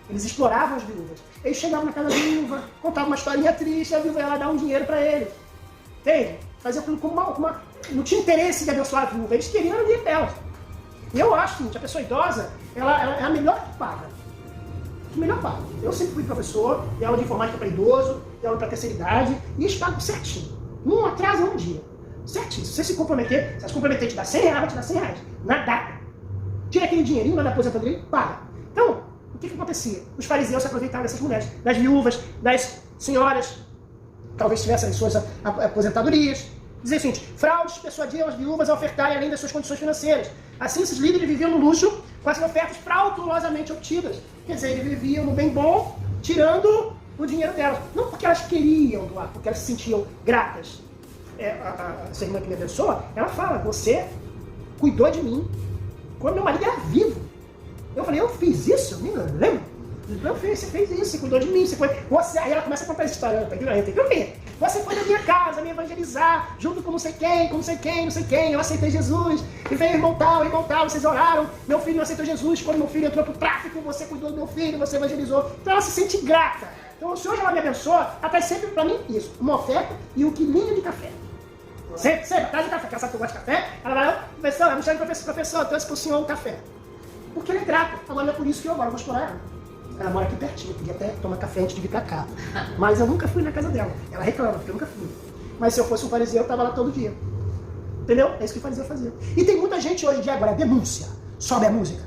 Eles exploravam as viúvas. Eles chegavam na casa da viúva, contavam uma historinha triste, a viúva ia lá dar um dinheiro para eles. Entende? Fazia aquilo como uma... Não tinha interesse de abençoar a viúva, eles queriam o dinheiro delas. E eu acho que a pessoa idosa, ela é a melhor que paga. Melhor paga. Eu sempre fui professor, dei aula de informática para idoso, dei aula para terceira idade, e eles pagam certinho. Não atrasa um dia. Certinho. Se você se comprometer, e te dar 100 reais, vai te dar 100 reais. Na data. Tira aquele dinheirinho lá da aposentadoria e paga. Então, o que acontecia? Os fariseus se aproveitavam dessas mulheres, das viúvas, das senhoras, talvez tivessem suas aposentadorias. Dizia o seguinte, fraudes persuadiam as viúvas a ofertarem além das suas condições financeiras. Assim, esses líderes viviam no luxo com as ofertas fraudulosamente obtidas. Quer dizer, eles viviam no bem bom, tirando o dinheiro delas. Não porque elas queriam doar, porque elas se sentiam gratas. Essa irmã que me abençoa, ela fala, você cuidou de mim quando meu marido era vivo. Eu falei, eu fiz isso? Eu nem lembro. Você fez isso, você cuidou de mim, aí ela começa a contar essa história, tem que ouvir. Você foi na minha casa me evangelizar, junto com não sei quem, eu aceitei Jesus, e veio irmão tal, vocês oraram, meu filho não aceitou Jesus, quando meu filho entrou pro tráfico, você cuidou do meu filho, você evangelizou. Então ela se sente grata. Então se hoje ela me abençoa, ela traz sempre pra mim isso, uma oferta e um quilinho de café. Sempre, traz o café, ela sabe que eu gosto de café, ela vai, professor, me chama de professor, trouxe pro senhor um café. Porque ela é grata, agora não é por isso que eu agora vou explorar ela. Ela mora aqui pertinho, eu podia até tomar café antes de vir pra cá. Mas eu nunca fui na casa dela. Ela reclama, porque eu nunca fui. Mas se eu fosse um fariseu, eu tava lá todo dia. Entendeu? É isso que o fariseu fazia. E tem muita gente hoje em dia agora, denúncia, sobe a música.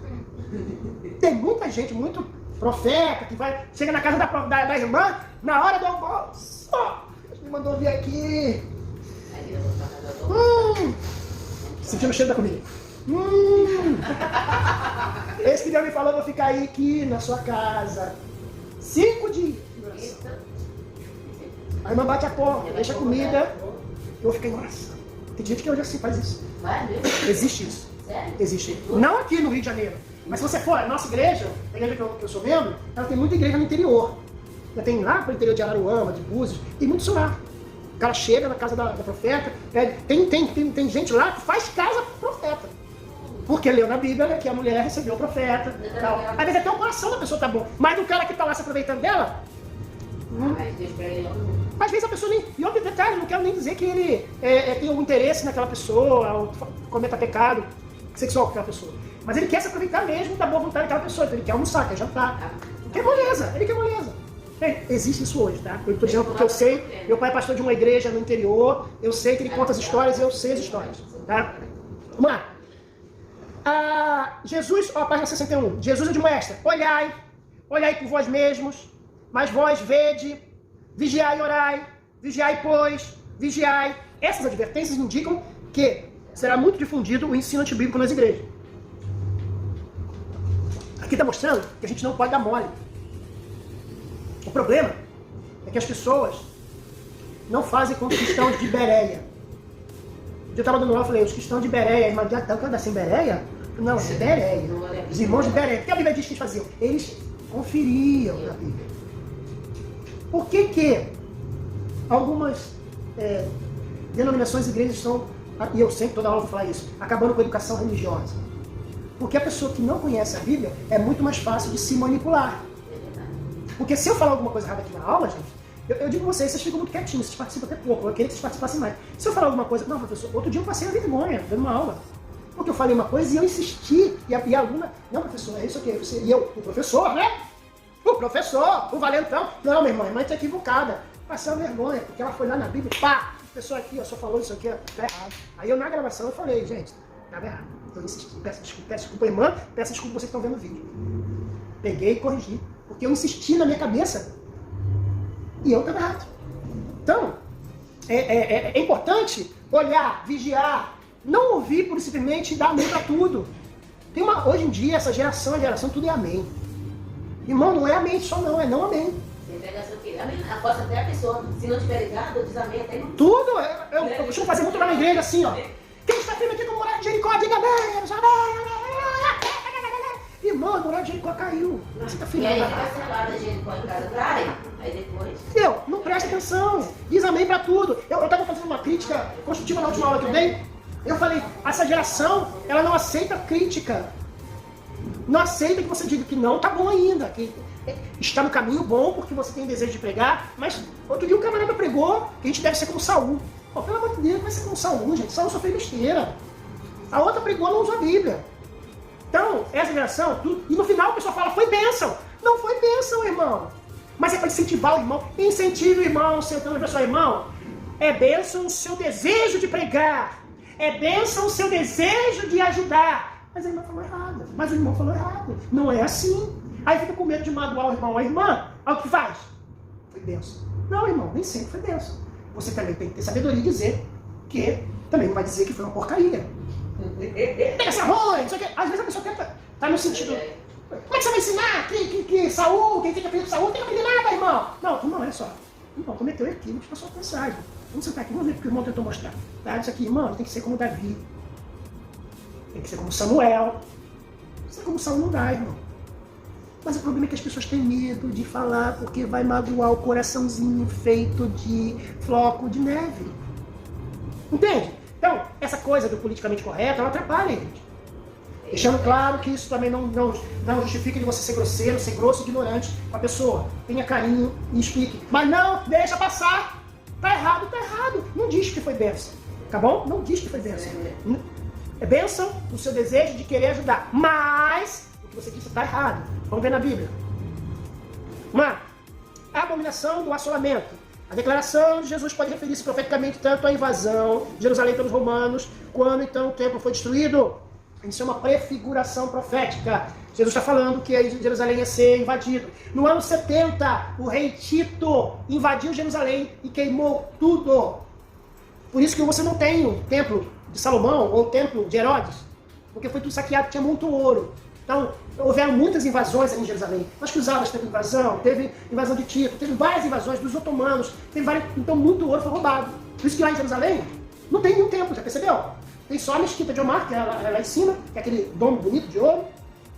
Tem muita gente, muito profeta, que chega na casa da irmã, na hora do almoço. Deus me mandou vir aqui. Sentindo o cheiro da comida. Esse que Deus me falou, eu vou ficar aí aqui na sua casa. 5 dias de oração. A irmã bate a porta, deixa a comida, eu fico em oração. Tem gente que hoje assim faz isso. Vai mesmo? Existe isso. Sério? Existe. Não aqui no Rio de Janeiro. Mas se você for, a nossa igreja, a igreja que eu sou membro, ela tem muita igreja no interior. Já tem lá para o interior de Araruama, de Búzios, tem muito isso lá. O cara chega na casa da profeta, tem gente lá que faz casa pro profeta. Porque leu na Bíblia, né, que a mulher recebeu o profeta. Tal. Às vezes até o coração da pessoa tá bom. Mas do cara que tá lá se aproveitando dela, Mas Deus pra ele não. às vezes a pessoa nem. E outro detalhe, não quero nem dizer que ele tem algum interesse naquela pessoa, ou cometa pecado sexual com aquela pessoa. Mas ele quer se aproveitar mesmo da boa vontade daquela pessoa. Então ele quer almoçar, quer jantar. Ele quer moleza, ele quer moleza. Existe isso hoje, tá? Eu tô dizendo porque eu sei, meu pai é pastor de uma igreja no interior, eu sei que ele conta as histórias, eu sei as histórias, tá? Vamos lá. Jesus, página 61. Jesus admoesta: olhai por vós mesmos, mas vós vede, vigiai e orai, vigiai pois, vigiai. Essas advertências indicam que será muito difundido o ensino antibíblico nas igrejas. Aqui está mostrando que a gente não pode dar mole. O problema é que as pessoas não fazem como os cristãos de Bereia. Eu estava dando aula e falei: os cristãos de Bereia, irmã, tá assim, Bereia? Não, é Bereia. Os irmãos de Bereia. O que a Bíblia diz que eles faziam? Eles conferiam na Bíblia. Por que algumas denominações e igrejas estão, e eu sempre toda aula vou falar isso, acabando com a educação religiosa? Porque a pessoa que não conhece a Bíblia é muito mais fácil de se manipular. Porque se eu falar alguma coisa errada aqui na aula, gente, eu digo a vocês ficam muito quietinhos, vocês participam até pouco, eu queria que vocês participassem mais. Se eu falar alguma coisa, não, professor, outro dia eu passei a vergonha dando uma aula. Porque eu falei uma coisa e eu insisti, e a aluna, não, professor, é isso aqui, e eu, o professor, né? O professor, o valentão, não, minha irmã, a irmã está equivocada. Passei a vergonha, porque ela foi lá na Bíblia, pá, a pessoa aqui, ó, só falou isso aqui, ó, tá errado. Aí eu na gravação eu falei: gente, estava errado. Eu insisti, peço desculpa, irmã, peço desculpa vocês que estão vendo o vídeo. Peguei e corrigi, porque eu insisti na minha cabeça e eu estava errado. Então, é importante olhar, vigiar, não ouvir por simplesmente dar amém para tudo. Hoje em dia, essa geração, tudo é amém. Irmão, não é amém só não, é não amém. Você pega essa aqui, aposta até a pessoa, se não tiver ligado, diz amém até não. Tudo, eu costumo fazer muito lá na igreja assim, ó. Quem está firme aqui no morar de Jericó, diga amém, irmão, o morar de Jericó caiu. Você está firme. E aí fica selada de Jericó em casa, trai, aí depois. Não presta atenção, diz amém pra tudo. Eu estava fazendo uma crítica construtiva na última aula que eu dei. Eu falei: essa geração, ela não aceita crítica. Não aceita que você diga que não tá bom ainda, que está no caminho bom porque você tem desejo de pregar. Mas outro dia o camarada pregou que a gente deve ser como Saul. Pô, pelo amor de Deus, vai ser como Saul, gente. Saul só fez besteira. A outra pregou, não usou a Bíblia. Então, essa geração, e no final o pessoal fala: foi bênção. Não foi bênção, irmão. Mas é para incentivar o irmão. Incentive o irmão, sentando para o seu irmão. É bênção o seu desejo de pregar. É bênção o seu desejo de ajudar. Mas a irmã falou errado. Mas o irmão falou errado. Não é assim. Aí fica com medo de magoar o irmão ou a irmã. Aí o que faz? Foi bênção. Não, irmão, nem sempre foi bênção. Você também tem que ter sabedoria e dizer que também não vai dizer que foi uma porcaria. Pensa ruim, isso aqui. Às vezes a pessoa tenta, tá no sentido: como é que você vai ensinar que Saul, quem tem que aprender Saul, não tem que aprender nada, irmão? Não, irmão, olha só. Irmão, cometeu equívoco na sua mensagem. Vamos sentar aqui, vamos ver o que o irmão tentou mostrar. Tá? Isso aqui, irmão, tem que ser como Davi. Tem que ser como Samuel. Ser como Saul não dá, irmão. Mas o problema é que as pessoas têm medo de falar porque vai magoar o coraçãozinho feito de floco de neve. Entende? Então, essa coisa do politicamente correto, ela atrapalha, gente. Deixando claro que isso também não justifica de você ser grosseiro, ser grosso e ignorante com a pessoa. Tenha carinho e explique. Mas não, deixa passar. Tá errado, tá errado. Não diz que foi bênção. Tá bom? Não diz que foi bênção. É bênção o seu desejo de querer ajudar. Mas o que você disse está errado. Vamos ver na Bíblia. A abominação do assolamento. A declaração de Jesus pode referir-se profeticamente tanto à invasão de Jerusalém pelos romanos, quando então o templo foi destruído. Isso é uma prefiguração profética. Jesus está falando que Jerusalém ia ser invadido. No ano 70, o rei Tito invadiu Jerusalém e queimou tudo. Por isso que você não tem o templo de Salomão ou o templo de Herodes, porque foi tudo saqueado, tinha muito ouro. Então, houveram muitas invasões ali em Jerusalém. Nas Cruzadas teve invasão, teve invasão de Tito, teve várias invasões dos otomanos, teve várias, então muito ouro foi roubado. Por isso que lá em Jerusalém não tem nenhum templo, já percebeu? Tem só a Mesquita de Omar, que é lá em cima, que é aquele domo bonito de ouro,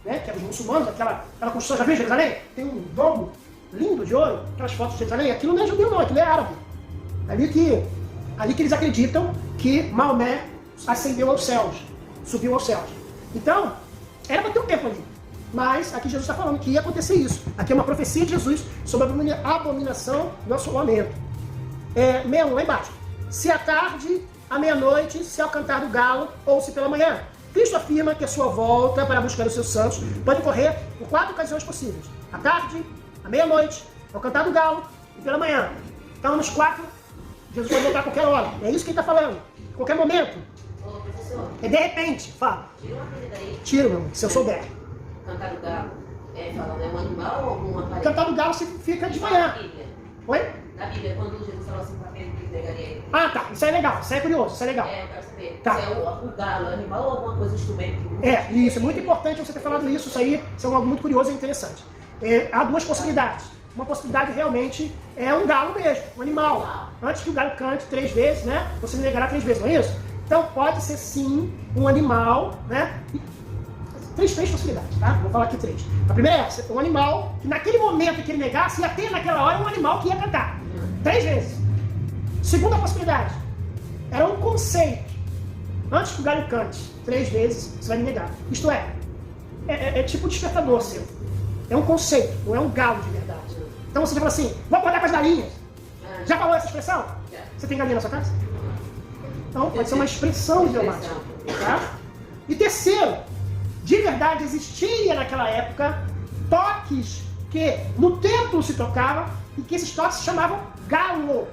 né, que é dos muçulmanos, aquela construção, já viu em Jerusalém? Tem um domo lindo de ouro, aquelas fotos de Jerusalém, aquilo não é judeu não, aquilo é árabe. Ali que eles acreditam que Maomé ascendeu aos céus, subiu aos céus. Então, era para ter um templo ali. Mas aqui Jesus está falando que ia acontecer isso. Aqui é uma profecia de Jesus sobre a abominação do assolamento. 61, lá embaixo. Se à tarde, à meia-noite, se ao cantar do galo, ou se pela manhã. Cristo afirma que a sua volta para buscar os seus santos pode ocorrer por 4 ocasiões possíveis. À tarde, à meia-noite, ao cantar do galo e pela manhã. Então, nos 4, Jesus pode voltar a qualquer hora. É isso que ele está falando. A qualquer momento. Ô, professor, É de repente. Fala. tira uma coisa daí. Tira, meu irmão, se eu souber. Cantar do galo, falando, é um animal ou algum aparelho? Cantar do galo você fica de Na manhã. Bíblia. Oi? Na Bíblia, quando Jesus falou assim para Pedro que entregaria ele. Ah, tá. Isso é legal. Isso é curioso. Isso é legal. Eu quero saber. Tá. Se é o galo, animal ou alguma coisa, instrumento que Isso é muito importante você ter falado isso. Isso aí é algo muito curioso e interessante. Há 2 possibilidades. Uma possibilidade realmente é um galo mesmo, um animal. Antes que o galo cante 3 vezes, né? Você negará 3 vezes, não é isso? Então pode ser sim um animal, né? 3 possibilidades, tá? Vou falar aqui 3. A primeira é essa, um animal que naquele momento que ele negasse, ia ter naquela hora um animal que ia cantar. 3 vezes. Segunda possibilidade, era um conceito. Antes que o galho cante 3 vezes, você vai me negar. Isto é tipo um despertador seu. É um conceito, não é um galo de verdade. Então você já fala assim, vou acordar com as galinhas. Já falou essa expressão? Você tem galinha na sua casa? Então pode ser uma expressão idiomática. Tá? E terceiro, de verdade existia naquela época toques que no templo se tocavam e que esses toques se chamavam galo.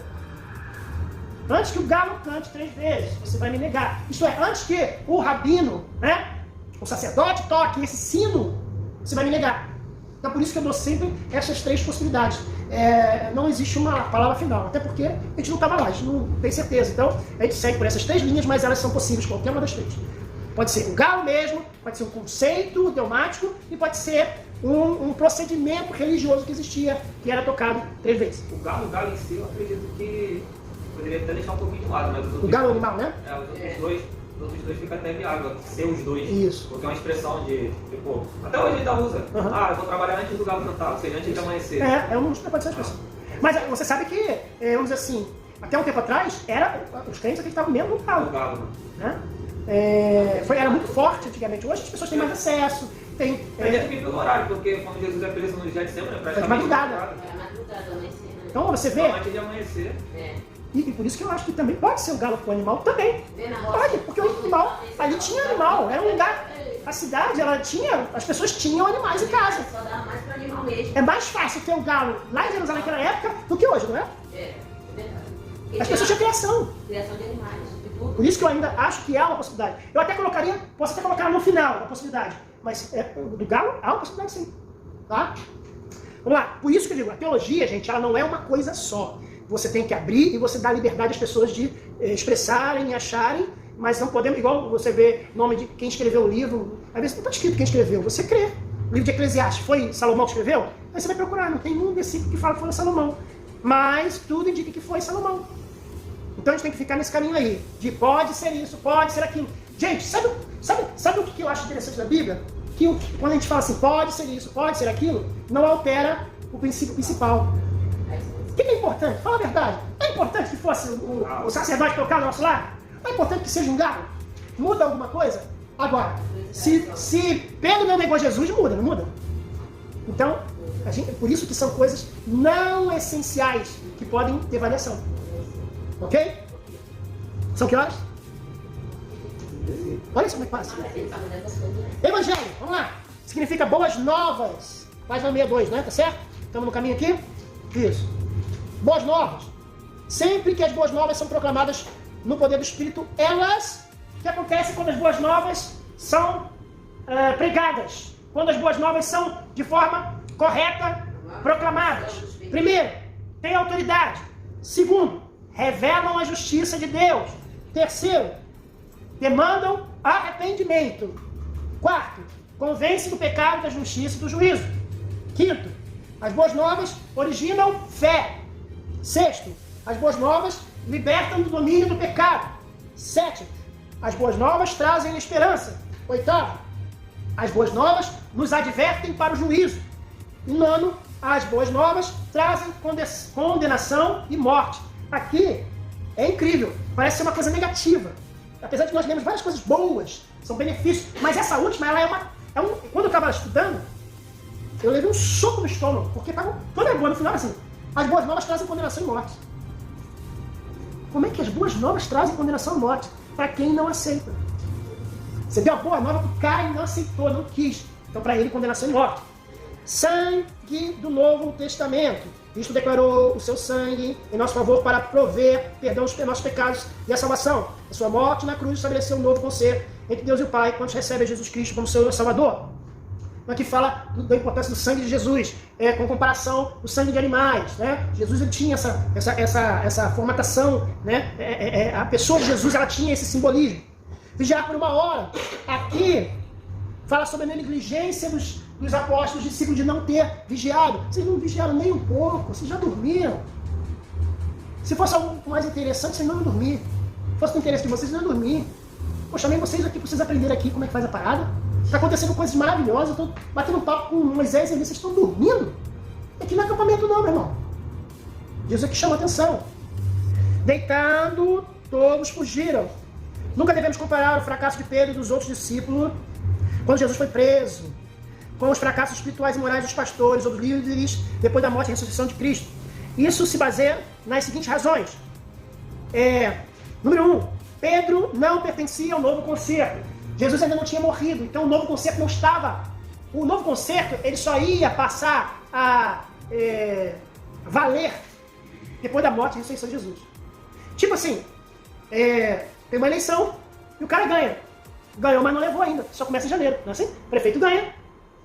Antes que o galo cante 3 vezes, você vai me negar. Isto é, antes que o rabino, né, o sacerdote toque esse sino, você vai me negar. Então por isso que eu dou sempre essas 3 possibilidades. Não existe uma palavra final, até porque a gente não estava lá, a gente não tem certeza. Então a gente segue por essas 3 linhas, mas elas são possíveis, qualquer uma das 3. Pode ser um galo mesmo, pode ser um conceito idiomático e pode ser um procedimento religioso que existia, que era tocado 3 vezes. O galo em si, eu acredito que poderia até deixar um pouquinho de lado, mas os outros... O galo animal, né? Os outros dois fica até viável, ser os dois. Isso. Porque é uma expressão de, tipo, até hoje a gente usa. Uhum. Eu vou trabalhar antes do galo cantar, ou seja, antes de amanhecer. Pode ser a expressão. Mas você sabe que, vamos dizer assim, até um tempo atrás, os crentes acreditavam mesmo no galo. O galo. Né? Era muito forte antigamente. Hoje as pessoas têm mais acesso. Tem que pelo horário, porque quando Jesus é preso no dia de semana, praticamente madrugada. É madrugada, amanhecer. Então você vê. Então, antes de amanhecer. E por isso que eu acho que também pode ser o galo com o animal também. Pode, porque o animal, ali tinha animal, era um lugar. A cidade, as pessoas tinham animais em casa. Só dá mais para animal mesmo. É mais fácil ter o galo lá em Jerusalém naquela época do que hoje, não é? É verdade. As pessoas tinham criação. Criação de animais, de tudo. Por isso que eu ainda acho que há uma possibilidade. Eu até posso até colocar no final uma possibilidade. Mas do galo há uma possibilidade sim. Tá? Vamos lá. Por isso que eu digo, a teologia, gente, ela não é uma coisa só. Você tem que abrir e você dá liberdade às pessoas de expressarem, acharem, mas não podemos, igual você vê o nome de quem escreveu o livro, às vezes não está escrito quem escreveu, você crê. O livro de Eclesiastes foi Salomão que escreveu? Aí você vai procurar, não tem um versículo que fala que foi Salomão. Mas tudo indica que foi Salomão. Então a gente tem que ficar nesse caminho aí, de pode ser isso, pode ser aquilo. Gente, sabe o que eu acho interessante da Bíblia? Que quando a gente fala assim, pode ser isso, pode ser aquilo, não altera o princípio principal. O que é importante? Fala a verdade. É importante que fosse o sacerdote tocar no nosso lar? É importante que seja um galo? Muda alguma coisa? Agora, se Pedro não negou Jesus, muda, não muda? Então, por isso que são coisas não essenciais que podem ter variação. Ok? São que horas? Olha isso como é que passa. Evangelho, vamos lá. Significa boas novas. Página 62, né? Tá certo? Estamos no caminho aqui? Isso. Boas novas. Sempre que as boas novas são proclamadas no poder do Espírito, o que acontece quando as boas novas são pregadas? Quando as boas novas são de forma correta proclamadas. Primeiro, tem autoridade. Segundo, revelam a justiça de Deus. Terceiro, demandam arrependimento. Quarto, convence do pecado, da justiça e do juízo. Quinto, as boas novas originam fé. Sexto, as boas novas libertam do domínio do pecado. Sétimo, as boas novas trazem esperança. Oitavo, as boas novas nos advertem para o juízo. E nono, as boas novas trazem condenação e morte. Aqui é incrível, parece ser uma coisa negativa. Apesar de nós lermos várias coisas boas, são benefícios, mas essa última, ela quando eu estava estudando, eu levei um soco no estômago, porque toda é boa no final assim. As boas novas trazem condenação e morte. Como é que as boas novas trazem condenação e morte? Para quem não aceita. Você deu a boa nova para o cara e não aceitou, não quis. Então para ele, condenação e morte. Sangue do Novo Testamento. Cristo declarou o seu sangue em nosso favor para prover perdão dos nossos pecados e a salvação. A sua morte na cruz estabeleceu um novo concerto entre Deus e o Pai, quando recebe Jesus Cristo como seu Salvador. Aqui fala da importância do sangue de Jesus, com comparação do sangue de animais. Né? Jesus ele tinha essa formatação, né? A pessoa de Jesus ela tinha esse simbolismo. Vigiar por 1 hora. Aqui fala sobre a negligência dos apóstolos, discípulos, de não ter vigiado. Vocês não vigiaram nem um pouco, vocês já dormiram. Se fosse algo mais interessante, vocês não iam dormir. Se fosse do interesse de vocês, não iam dormir. Eu chamei vocês aqui para vocês aprenderem aqui como é que faz a parada. Está acontecendo coisas maravilhosas, eu estou batendo um papo com Moisés e Elias, vocês estão dormindo? Aqui não é acampamento não, meu irmão. Jesus aqui chama a atenção. Deitando, todos fugiram. Nunca devemos comparar o fracasso de Pedro e dos outros discípulos quando Jesus foi preso, com os fracassos espirituais e morais dos pastores ou dos líderes depois da morte e ressurreição de Cristo. Isso se baseia nas seguintes razões. Número 1, Pedro não pertencia ao novo concerto. Jesus ainda não tinha morrido, então o novo concerto não estava. O novo concerto ele só ia passar a valer depois da morte e ressurreição de Jesus. Tipo assim, tem uma eleição e o cara ganha. Ganhou, mas não levou ainda. Só começa em janeiro, não é assim? O prefeito ganha.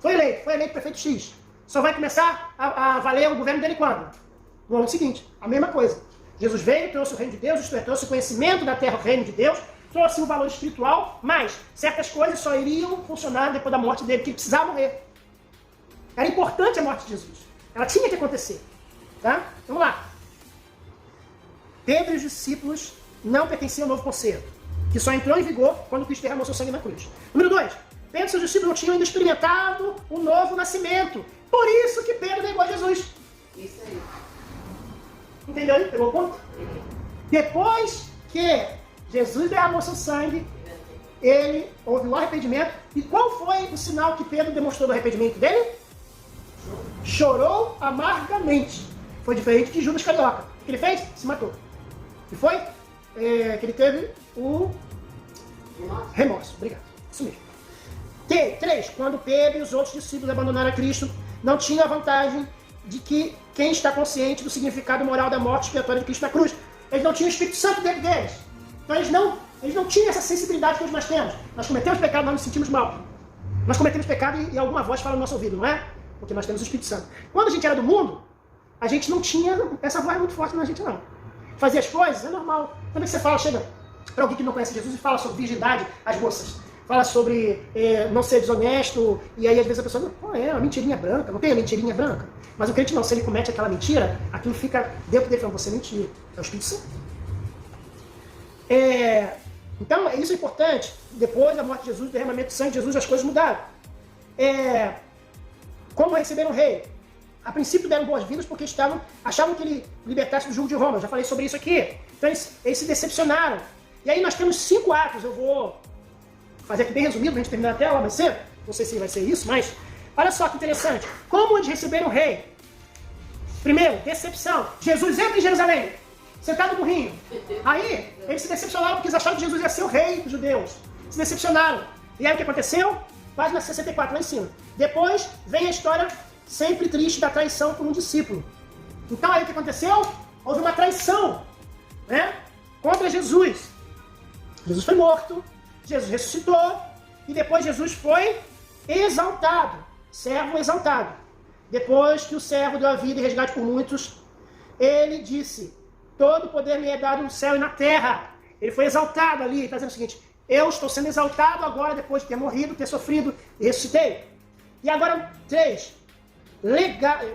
Foi eleito prefeito X. Só vai começar a valer o governo dele quando? No ano seguinte. A mesma coisa. Jesus veio, trouxe o reino de Deus, isto é, trouxe o conhecimento da terra, o reino de Deus, trouxe um valor espiritual, mas certas coisas só iriam funcionar depois da morte dele, porque ele precisava morrer. Era importante a morte de Jesus. Ela tinha que acontecer. Tá? Vamos lá. Pedro e os discípulos não pertenciam ao novo concerto, que só entrou em vigor quando Cristo derramou seu sangue na cruz. Número 2. Pedro e seus discípulos não tinham ainda experimentado o novo nascimento. Por isso que Pedro negou Jesus. Isso aí. Entendeu aí? Pegou o ponto? Depois que Jesus derramou seu sangue, ele houve um arrependimento. E qual foi o sinal que Pedro demonstrou do arrependimento dele? Chorou amargamente. Foi diferente de Judas Carioca. O que ele fez? Se matou. E foi que ele teve o remorso. Obrigado. Isso mesmo. 3. Quando Pedro e os outros discípulos abandonaram a Cristo, não tinha a vantagem de que quem está consciente do significado moral da morte expiatória de Cristo na cruz. Eles não tinham o Espírito Santo dentro deles. Então eles não tinham essa sensibilidade que hoje nós temos. Nós cometemos pecado, nós nos sentimos mal. Nós cometemos pecado e alguma voz fala no nosso ouvido, não é? Porque nós temos o Espírito Santo. Quando a gente era do mundo, a gente não tinha essa voz muito forte na gente, não. Fazer as coisas é normal. Quando você fala, chega para alguém que não conhece Jesus e fala sobre virgindade, as moças. Fala sobre não ser desonesto, e aí às vezes a pessoa, uma mentirinha branca, não tem a mentirinha branca? Mas o crente não, se ele comete aquela mentira, aquilo fica dentro dele, falando, você mentiu. É o Espírito Santo. Então, isso é importante. Depois da morte de Jesus, do derramamento de sangue de Jesus, as coisas mudaram. Como receberam o rei? A princípio deram boas-vindas porque achavam que ele libertasse do jugo de Roma. Eu já falei sobre isso aqui. Então eles se decepcionaram. E aí nós temos 5 atos. Eu vou fazer aqui bem resumido, pra gente terminar até lá mais cedo. Não sei se vai ser isso, mas olha só que interessante. Como eles receberam o rei? Primeiro, decepção. Jesus entra em Jerusalém, sentado no burrinho. Aí, eles se decepcionaram porque eles acharam que Jesus ia ser o rei dos judeus. Se decepcionaram. E aí o que aconteceu? Página 64, lá em cima. Depois vem a história sempre triste da traição por um discípulo. Então aí o que aconteceu? Houve uma traição, né, contra Jesus. Jesus foi morto, Jesus ressuscitou, e depois Jesus foi exaltado, servo exaltado. Depois que o servo deu a vida e resgate por muitos, ele disse, todo poder me é dado no céu e na terra. Ele foi exaltado ali, está dizendo o seguinte, Eu estou sendo exaltado agora depois de ter morrido, ter sofrido e ressuscitei. E agora,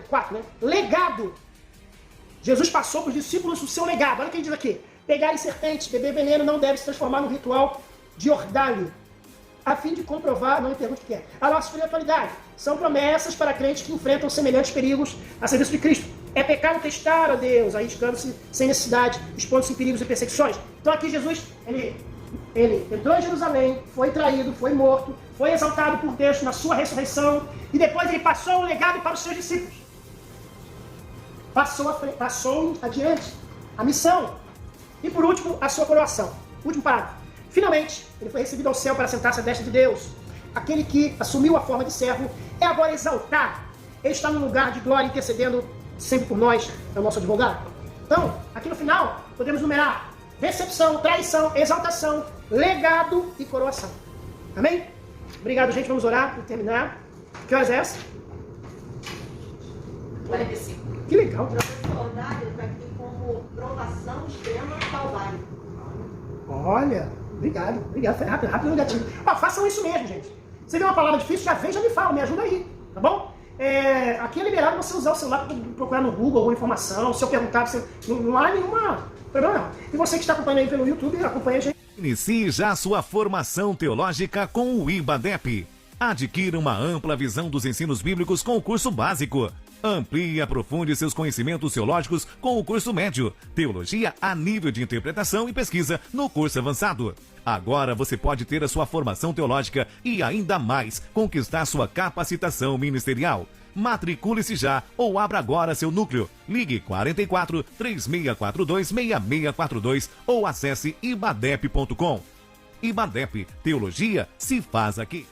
4, né? Legado. Jesus passou para os discípulos o seu legado. Olha o que ele diz aqui. Pegarem serpentes, beber veneno não deve se transformar num ritual de ordalho, a fim de comprovar, não me pergunte o que é, a nossa espiritualidade. São promessas para crentes que enfrentam semelhantes perigos a serviço de Cristo. É pecado testar a Deus, arriscando-se sem necessidade, expondo-se em perigos e perseguições. Então aqui Jesus, ele entrou em Jerusalém, foi traído, foi morto, foi exaltado por Deus na sua ressurreição, e depois ele passou o legado para os seus discípulos. Passou adiante a missão. E por último, a sua coroação. Último parágrafo. Finalmente, ele foi recebido ao céu para sentar-se à destra de Deus. Aquele que assumiu a forma de servo é agora exaltado. Ele está num lugar de glória intercedendo sempre por nós, é o nosso advogado. Então, aqui no final, podemos numerar recepção, traição, exaltação, legado e coroação. Amém? Obrigado, gente. Vamos orar para terminar. Que horas é essa? 45. Que legal. O orvalho está aqui como provação extrema Calvário. Olha, obrigado. Foi rápido negativo. Façam isso mesmo, gente. Você vê uma palavra difícil, já vem, já me fala, me ajuda aí, tá bom? Aqui é liberado você usar o celular para procurar no Google alguma informação. Se eu perguntar, não há nenhuma problema não. E você que está acompanhando aí pelo YouTube, acompanha a gente. Inicie já sua formação teológica com o IBADEP. Adquira uma ampla visão dos ensinos bíblicos com o curso básico. Amplie e aprofunde seus conhecimentos teológicos com o curso médio. Teologia a nível de interpretação e pesquisa no curso avançado. Agora você pode ter a sua formação teológica e ainda mais conquistar sua capacitação ministerial. Matricule-se já ou abra agora seu núcleo. Ligue 44 3642 6642 ou acesse ibadep.com. IBADEP, teologia se faz aqui.